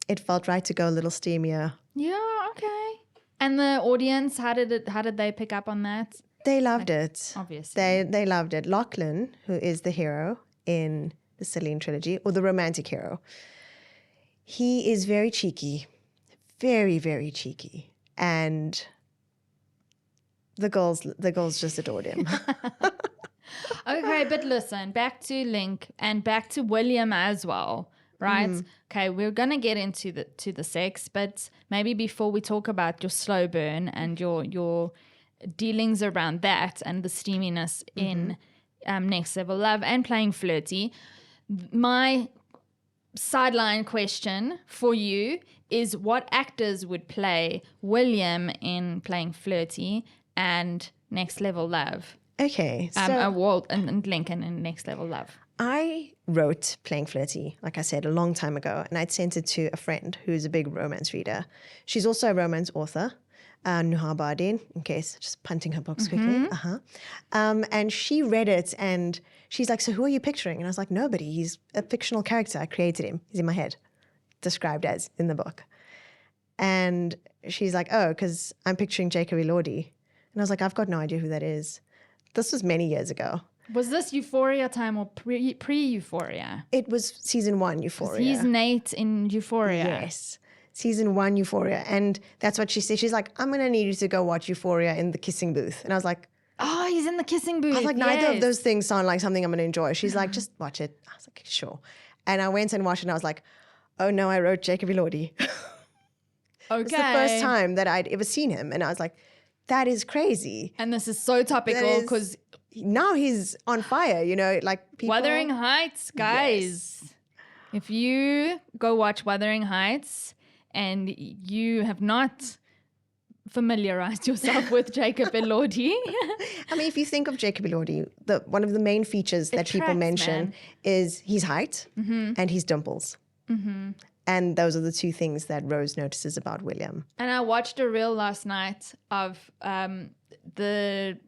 It felt right to go a little steamier. Yeah, okay. And the audience, how did they pick up on that? They loved it. Obviously. They loved it. Lachlan, who is the hero in the Selene Trilogy, or the romantic hero, he is very cheeky. Very, very cheeky. And the girls just adored him. Okay, but listen, back to Link and back to William as well, right? Okay, we're going to get into the sex, but maybe before we talk about your slow burn and your dealings around that and the steaminess in Next Level Love and Playing Flirty, my sideline question for you is what actors would play William in Playing Flirty and Next Level Love? Okay. So Walt and Lincoln in Next Level Love. I wrote Playing Flirty, like I said, a long time ago, and I'd sent it to a friend who's a big romance reader. She's also a romance author, Nuha Bardin, in case, just punting her books quickly. And she read it and she's like, so who are you picturing? And I was like, nobody. He's a fictional character. I created him. He's in my head, described as in the book. And she's like, oh, because I'm picturing Jacob Elordi. And I was like, I've got no idea who that is. This was many years ago. Was this Euphoria time or pre-Euphoria? It was season 1 Euphoria. He's Nate in Euphoria. Yes. Season 1 Euphoria. And that's what she said. She's like, I'm going to need you to go watch Euphoria in the kissing booth. And I was like, oh, he's in the kissing booth. I was like, neither of those things sound like something I'm going to enjoy. She's like, just watch it. I was like, sure. And I went and watched it and I was like, oh no, I wrote Jacob Elordi. Okay. It's the first time that I'd ever seen him. And I was like, that is crazy. And this is so topical because now he's on fire, you know, like people. Wuthering Heights, guys. Yes. If you go watch Wuthering Heights and you have not familiarized yourself with Jacob Elordi. I mean, if you think of Jacob Elordi, one of the main features that people mention is his height and his dimples. And those are the two things that Rose notices about William. And I watched a reel last night of the...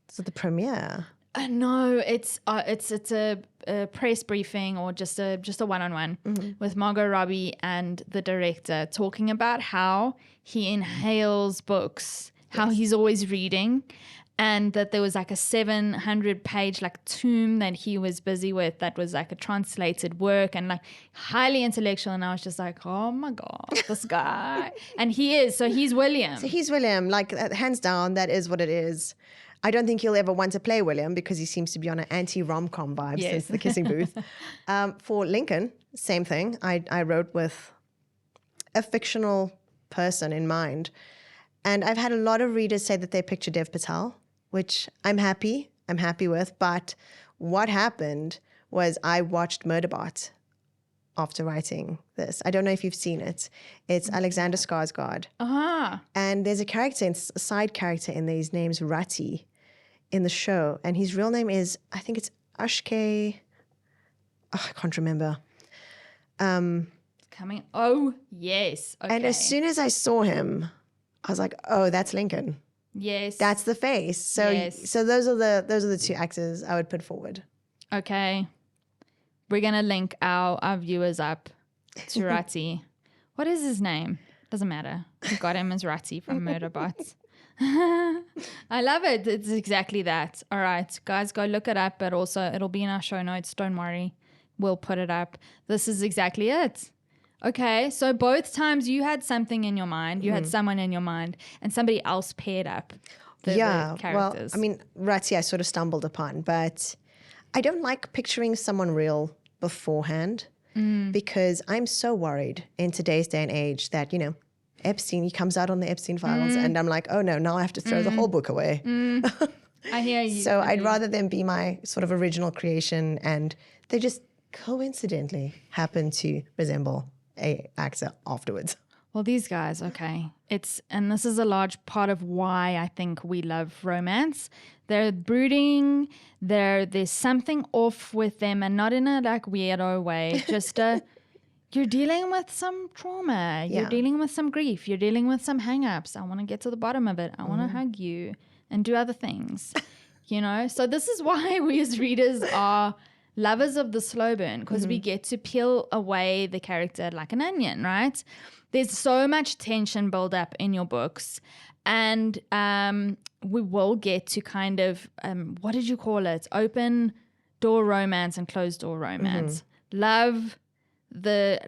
So the premiere. No, it's a press briefing or just a one-on-one with Margot Robbie and the director talking about how he inhales books, how he's always reading, and that there was like a 700-page like tome that he was busy with that was like a translated work and like highly intellectual. And I was just like, oh my God, this guy. And he is. So he's William. So he's William. Like, hands down, that is what it is. I don't think he'll ever want to play William because he seems to be on an anti-rom-com vibe since The Kissing Booth. For Lincoln, same thing. I wrote with a fictional person in mind. And I've had a lot of readers say that they picture Dev Patel, which I'm happy with. But what happened was I watched Murderbot after writing this. I don't know if you've seen it. It's Alexander Skarsgård. And there's a side character in there. His name's Ratty in the show. And his real name is, I think it's Ashke. Oh, I can't remember. Coming. Oh, yes. Okay. And as soon as I saw him, I was like, oh, that's Lincoln. Yes. That's the face. So so those are the two actors I would put forward. Okay. We're going to link our viewers up to Ratty. What is his name? Doesn't matter. We got him as Ratty from Murderbot. I love it. It's exactly that. All right, guys, go look it up, but also it'll be in our show notes. Don't worry. We'll put it up. This is exactly it. Okay, so both times you had something in your mind, you had someone in your mind, and somebody else paired up the characters. Well, I mean, Ratty I sort of stumbled upon, but I don't like picturing someone real beforehand because I'm so worried in today's day and age that, you know, Epstein, he comes out on the Epstein files and I'm like, oh no, now I have to throw the whole book away. I hear you. So I'd rather them be my sort of original creation and they just coincidentally happen to resemble a actor afterwards. Well, these guys, okay. And this is a large part of why I think we love romance. They're brooding, there's something off with them and not in a like weirdo way, just you're dealing with some trauma, you're dealing with some grief, you're dealing with some hang-ups. I want to get to the bottom of it. I want to hug you and do other things, you know? So this is why we as readers are lovers of the slow burn because we get to peel away the character like an onion, right? There's so much tension build up in your books and we will get to kind of, what did you call it? Open door romance and closed door romance. Love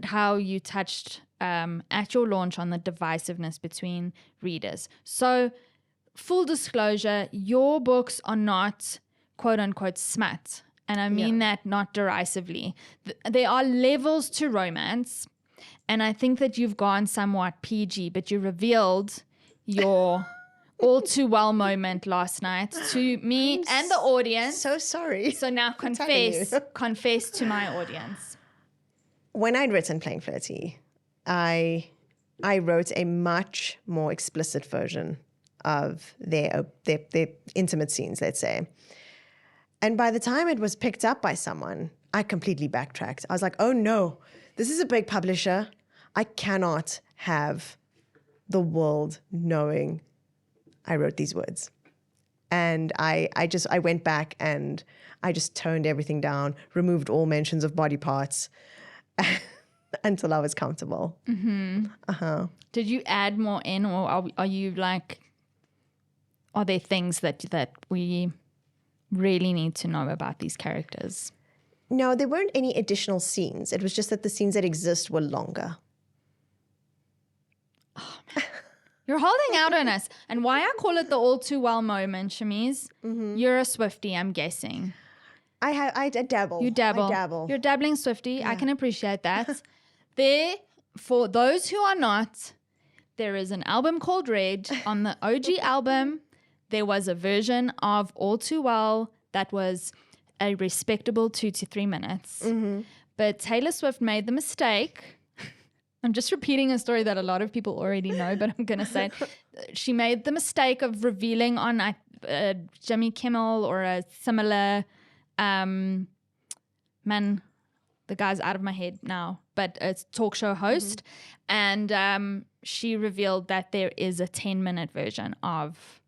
how you touched at your launch on the divisiveness between readers. So full disclosure, your books are not quote unquote smut. And I mean that not derisively. There are levels to romance. And I think that you've gone somewhat PG, but you revealed your all too well moment last night to me and the audience. So sorry. So now confess to my audience. When I'd written Plain Flirty, I wrote a much more explicit version of their intimate scenes, let's say. And by the time it was picked up by someone, I completely backtracked. I was like, oh no, this is a big publisher. I cannot have the world knowing I wrote these words. And I went back and I just toned everything down, removed all mentions of body parts until I was comfortable. Did you add more in or are you like, are there things that we really need to know about these characters? No, there weren't any additional scenes. It was just that the scenes that exist were longer. Oh, you're holding out on us. And why I call it the all too well moment, Shameez, you're a Swiftie, I'm guessing. I dabble. You dabble. I dabble. You're a dabbling Swiftie. I can appreciate that. There, for those who are not, there is an album called Red. On the OG album, there was a version of All Too Well that was a respectable 2 to 3 minutes. But Taylor Swift made the mistake. I'm just repeating a story that a lot of people already know, but I'm going to say it. She made the mistake of revealing on Jimmy Kimmel or a similar man, the guy's out of my head now, but it's talk show host. And she revealed that there is a 10-minute version of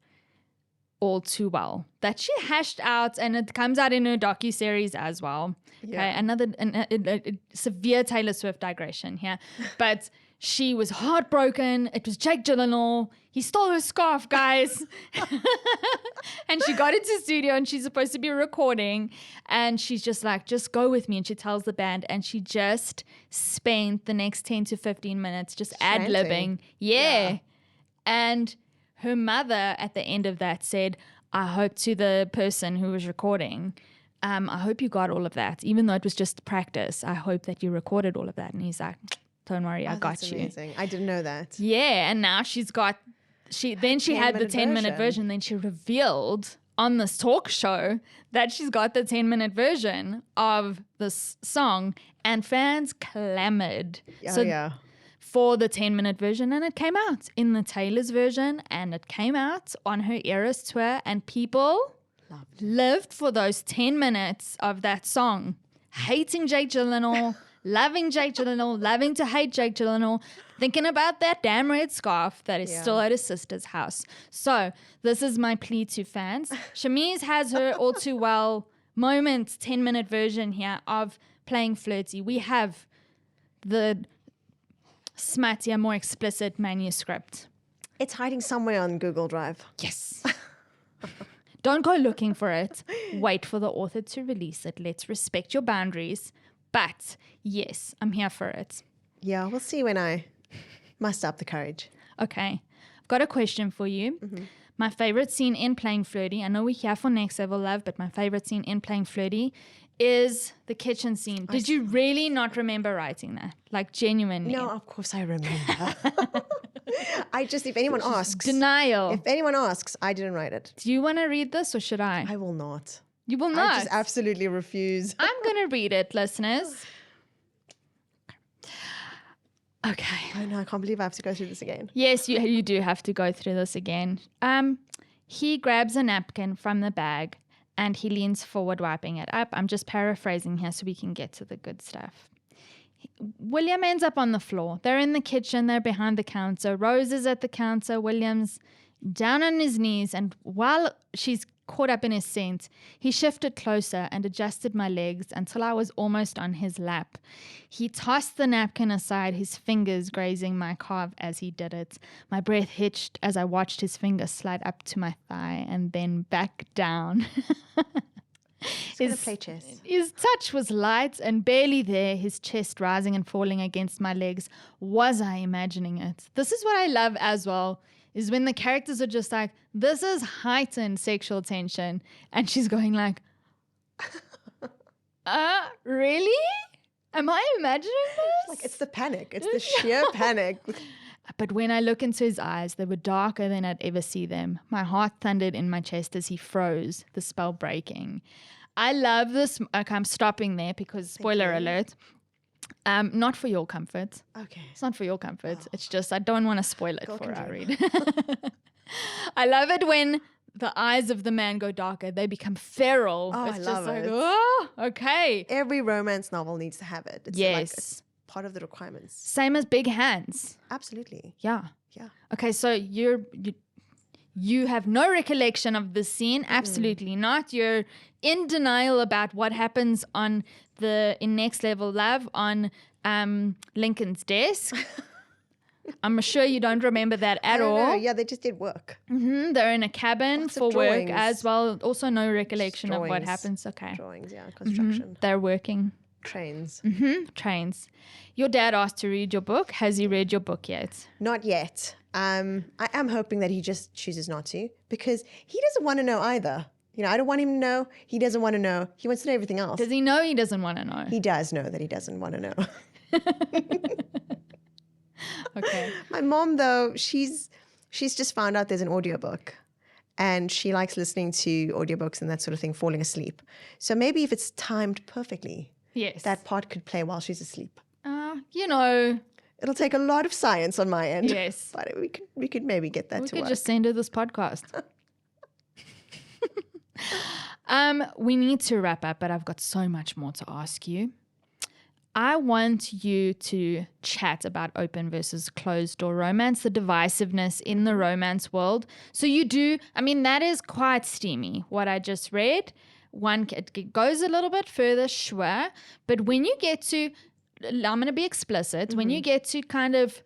All Too Well that she hashed out, and it comes out in her docuseries as well. Okay, another a severe Taylor Swift digression here, but she was heartbroken. It was Jake Gyllenhaal. He stole her scarf, guys. And she got into the studio and she's supposed to be recording, and she's just like, just go with me. And she tells the band, and she just spent the next 10 to 15 minutes just ad-libbing. Yeah. And her mother at the end of that said, I hope to the person who was recording, I hope you got all of that. Even though it was just practice, I hope that you recorded all of that. And he's like, don't worry, I got that's you. Amazing. I didn't know that. Yeah, and now she had the 10-minute version. Then she revealed on this talk show that she's got the 10-minute version of this song, and fans clamored. For the 10-minute version, and it came out in the Taylor's version, and it came out on her Eras tour, and people lived for those 10 minutes of that song, hating Jake Gyllenhaal, loving Jake Gyllenhaal, loving to hate Jake Gyllenhaal, thinking about that damn red scarf that is still at his sister's house. So this is my plea to fans. Shameez has her All Too Well moments 10-minute version here of Playing Flirty. We have the smuttier, more explicit manuscript. It's hiding somewhere on Google Drive. Yes. Don't go looking for it. Wait for the author to release it. Let's respect your boundaries. But yes, I'm here for it. Yeah, we'll see when I muster up the courage. Okay. I've got a question for you. My favorite scene in Playing Flirty, I know we're here for Next Level Love, but my favorite scene in Playing Flirty is the kitchen scene. Did you really not remember writing that? Like, genuinely? No, of course I remember. If anyone asks. Denial. If anyone asks, I didn't write it. Do you want to read this or should I? I will not. You will not? I just absolutely refuse. I'm going to read it, listeners. Okay. Oh no, I can't believe I have to go through this again. Yes, you do have to go through this again. He grabs a napkin from the bag and he leans forward, wiping it up. I'm just paraphrasing here so we can get to the good stuff. William ends up on the floor. They're in the kitchen. They're behind the counter. Rose is at the counter. William's down on his knees. And while she's caught up in his scent, he shifted closer and adjusted my legs until I was almost on his lap. He tossed the napkin aside, his fingers grazing my calf as he did it. My breath hitched as I watched his fingers slide up to my thigh and then back down. His touch was light and barely there, his chest rising and falling against my legs. Was I imagining it? This is what I love as well, is when the characters are just like, this is heightened sexual tension. And she's going like, really? Am I imagining this? Like, it's the panic. It's the sheer panic. But when I look into his eyes, they were darker than I'd ever see them. My heart thundered in my chest as he froze, the spell breaking. I love this. Okay, I'm stopping there because, spoiler alert, not for your comfort. Okay. It's not for your comfort. Oh. It's just I don't want to spoil it for our read. I love it when the eyes of the man go darker. They become feral. Oh, it's I just love like, it. oh, okay. Every romance novel needs to have it. It's yes. Part of the requirements. Same as Big Hands. Absolutely. Yeah. Yeah. Okay, so you have no recollection of this scene. Absolutely not. You're in denial about what happens in Next Level Love on Lincoln's desk. I'm sure you don't remember that at all. No, yeah, they just did work. They're in a cabin for work as well. Also no recollection of what happens. Okay. Drawings, yeah, construction. They're working. Trains. Trains. Your dad asked to read your book. Has he read your book yet? Not yet. I am hoping that he just chooses not to, because he doesn't want to know either. I don't want him to know. He doesn't want to know. He wants to know everything else. Does he know he doesn't want to know? He does know that he doesn't want to know. Okay. My mom, though, she's just found out there's an audiobook. And she likes listening to audiobooks and that sort of thing, falling asleep. So maybe if it's timed perfectly, Yes. that part could play while she's asleep. It'll take a lot of science on my end. Yes. But we could maybe get that to We could work. just send her this podcast. We need to wrap up, but I've got so much more to ask you. I want you to chat about open versus closed door romance, the divisiveness in the romance world. So that is quite steamy, what I just read. It goes a little bit further, sure. But when you get to, I'm going to be explicit, when you get to kind of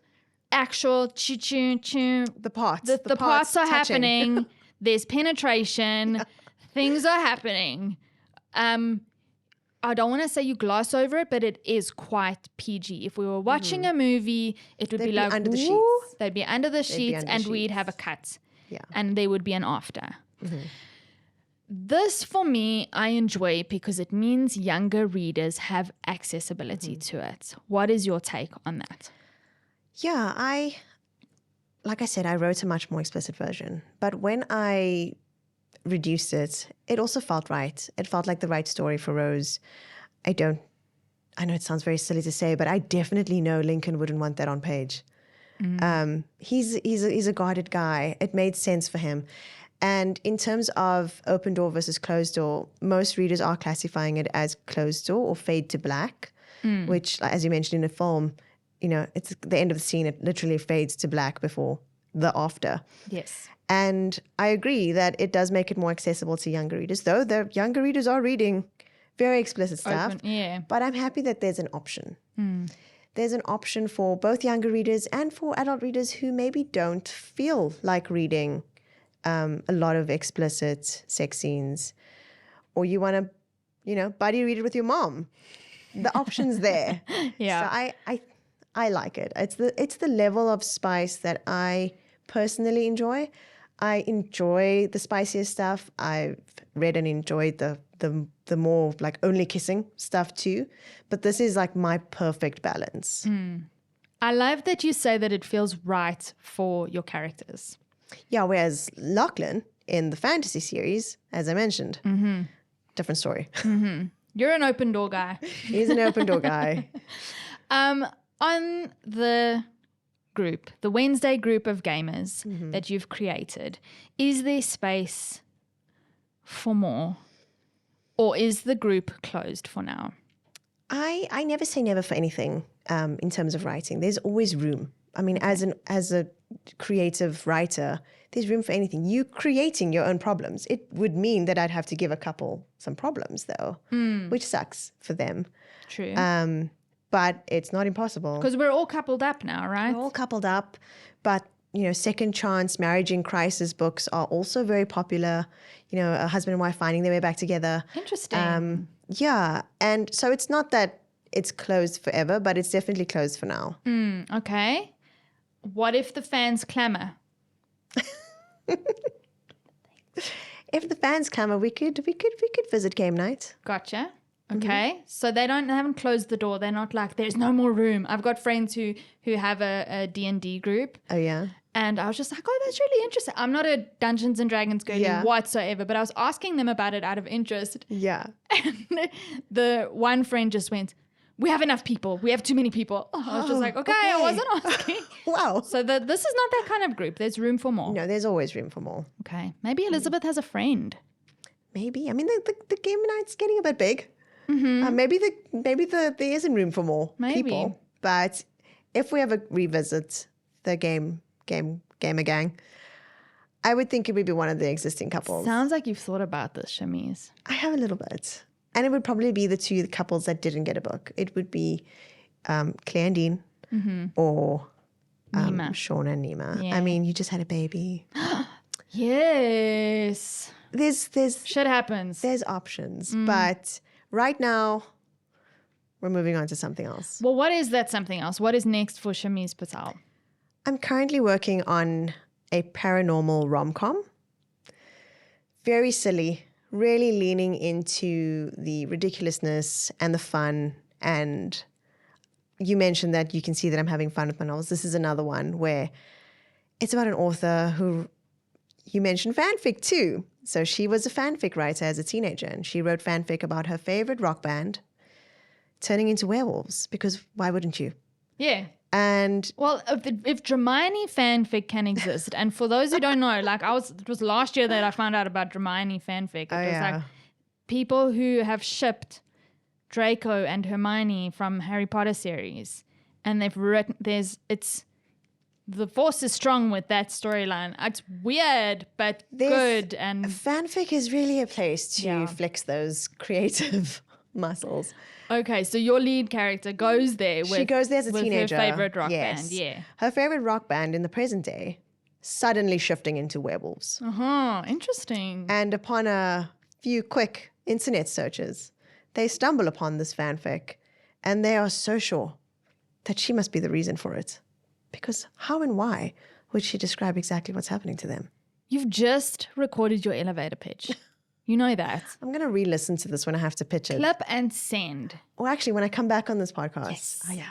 actual the parts. The parts are touching. happening. There's penetration. Things are happening. I don't want to say you gloss over it, but it is quite PG. If we were watching a movie, it would They'd be be like, under the "Woo," sheets. they'd be under the sheets, under and we'd sheets. have a cut. Yeah. And there would be an after. This, for me, I enjoy because it means younger readers have accessibility to it. What is your take on that? Yeah, like I said, I wrote a much more explicit version. But when I reduced it, it also felt right. It felt like the right story for Rose. I know it sounds very silly to say, but I definitely know Lincoln wouldn't want that on page. He's a guarded guy. It made sense for him. And in terms of open door versus closed door, most readers are classifying it as closed door or fade to black, which, as you mentioned in a film, it's the end of the scene. It literally fades to black before the after. Yes. And I agree that it does make it more accessible to younger readers, though the younger readers are reading very explicit stuff. Yeah. But I'm happy that there's an option. There's an option for both younger readers and for adult readers who maybe don't feel like reading a lot of explicit sex scenes, or you want to, buddy read it with your mom. The option's there. Yeah. So I like it. It's the level of spice that I personally enjoy. I enjoy the spicier stuff. I've read and enjoyed the more like only kissing stuff too. But this is like my perfect balance. I love that you say that it feels right for your characters. Yeah, whereas Lachlan in the fantasy series, as I mentioned, different story. You're an open door guy. He's an open door guy. On the group, the Wednesday group of gamers that you've created, is there space for more, or is the group closed for now? I never say never for anything in terms of writing. There's always room. I mean, as a creative writer, there's room for anything. You creating your own problems. It would mean that I'd have to give a couple some problems though, which sucks for them. True. But it's not impossible. Because we're all coupled up now, right? We're all coupled up, but second chance marriage in crisis books are also very popular. A husband and wife finding their way back together. Interesting. Yeah, and so it's not that it's closed forever, but it's definitely closed for now. Okay. What if the fans clamor? If the fans clamor, we could visit game night. Gotcha. Okay. So they haven't closed the door. They're not like, there's no more room. I've got friends who have a D&D group. Oh yeah. And I was just like, oh, that's really interesting. I'm not a Dungeons and Dragons girly whatsoever, but I was asking them about it out of interest. Yeah. And the one friend just went, we have enough people. We have too many people. I was just like, okay, I wasn't asking. Wow. So this is not that kind of group. There's room for more. No, there's always room for more. Okay. Maybe Elizabeth has a friend. Maybe. I mean, the game night's getting a bit big. Maybe there isn't room for more people. But if we ever revisit the gamer gang, I would think it would be one of the existing couples. Sounds like you've thought about this, Shameez. I have a little bit. And it would probably be the two couples that didn't get a book. It would be Claire and Dean or Nima. Sean and Nima. Yeah. I mean, you just had a baby. Yes. There's Shit happens. There's options. But right now, we're moving on to something else. Well, what is that something else? What is next for Shameez Patel? I'm currently working on a paranormal rom-com. Very silly, really leaning into the ridiculousness and the fun. And you mentioned that you can see that I'm having fun with my novels. This is another one where it's about an author who, you mentioned fanfic too. So she was a fanfic writer as a teenager, and she wrote fanfic about her favorite rock band turning into werewolves, because why wouldn't you? Yeah. And Well, if Hermione fanfic can exist, and for those who don't know, like it was last year that I found out about Hermione fanfic. It was like people who have shipped Draco and Hermione from Harry Potter series, and they've written, the force is strong with that storyline. It's weird, but good. And fanfic is really a place to flex those creative muscles. Okay, so your lead character goes there. She goes there as a teenager. Her favorite rock band, yeah. Her favorite rock band in the present day, suddenly shifting into werewolves. Interesting. And upon a few quick internet searches, they stumble upon this fanfic, and they are so sure that she must be the reason for it. Because how and why would she describe exactly what's happening to them? You've just recorded your elevator pitch. You know that. I'm going to re-listen to this when I have to pitch it. Clip and send. Or actually, when I come back on this podcast. Yes. Oh, yeah.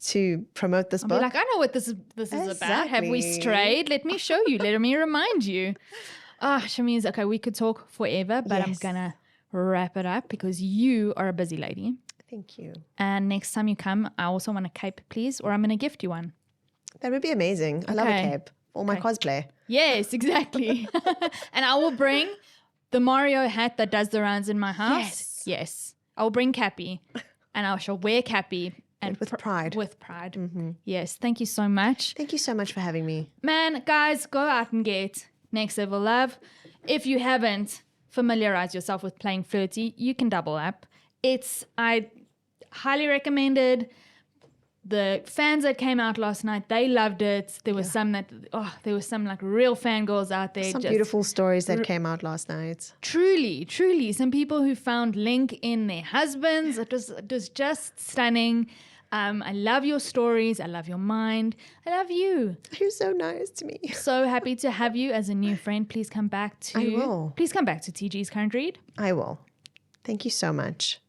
To promote this I'll book. be like, I know what this is about. Have we strayed? Let me show you. Let me remind you. Shameez, okay, we could talk forever, but I'm going to wrap it up because you are a busy lady. Thank you. And next time you come, I also want a cape, please, or I'm going to gift you one. That would be amazing. I love a cape. Or my cosplay. Yes, exactly. And I will bring the Mario hat that does the rounds in my house. Yes. I will bring Cappy, and I shall wear Cappy. And with pride. With pride. Mm-hmm. Yes. Thank you so much. Thank you so much for having me. Man, guys, go out and get Next Level Love. If you haven't familiarized yourself with playing Flirty, you can double up. I highly recommended. The fans that came out last night, they loved it. There was some like real fangirls out there. Some beautiful stories that came out last night. Truly, truly. Some people who found Link in their husbands. It was just stunning. I love your stories. I love your mind. I love you. You're so nice to me. So happy to have you as a new friend. Please come back to... I will. Please come back to TG's Current Read. I will. Thank you so much.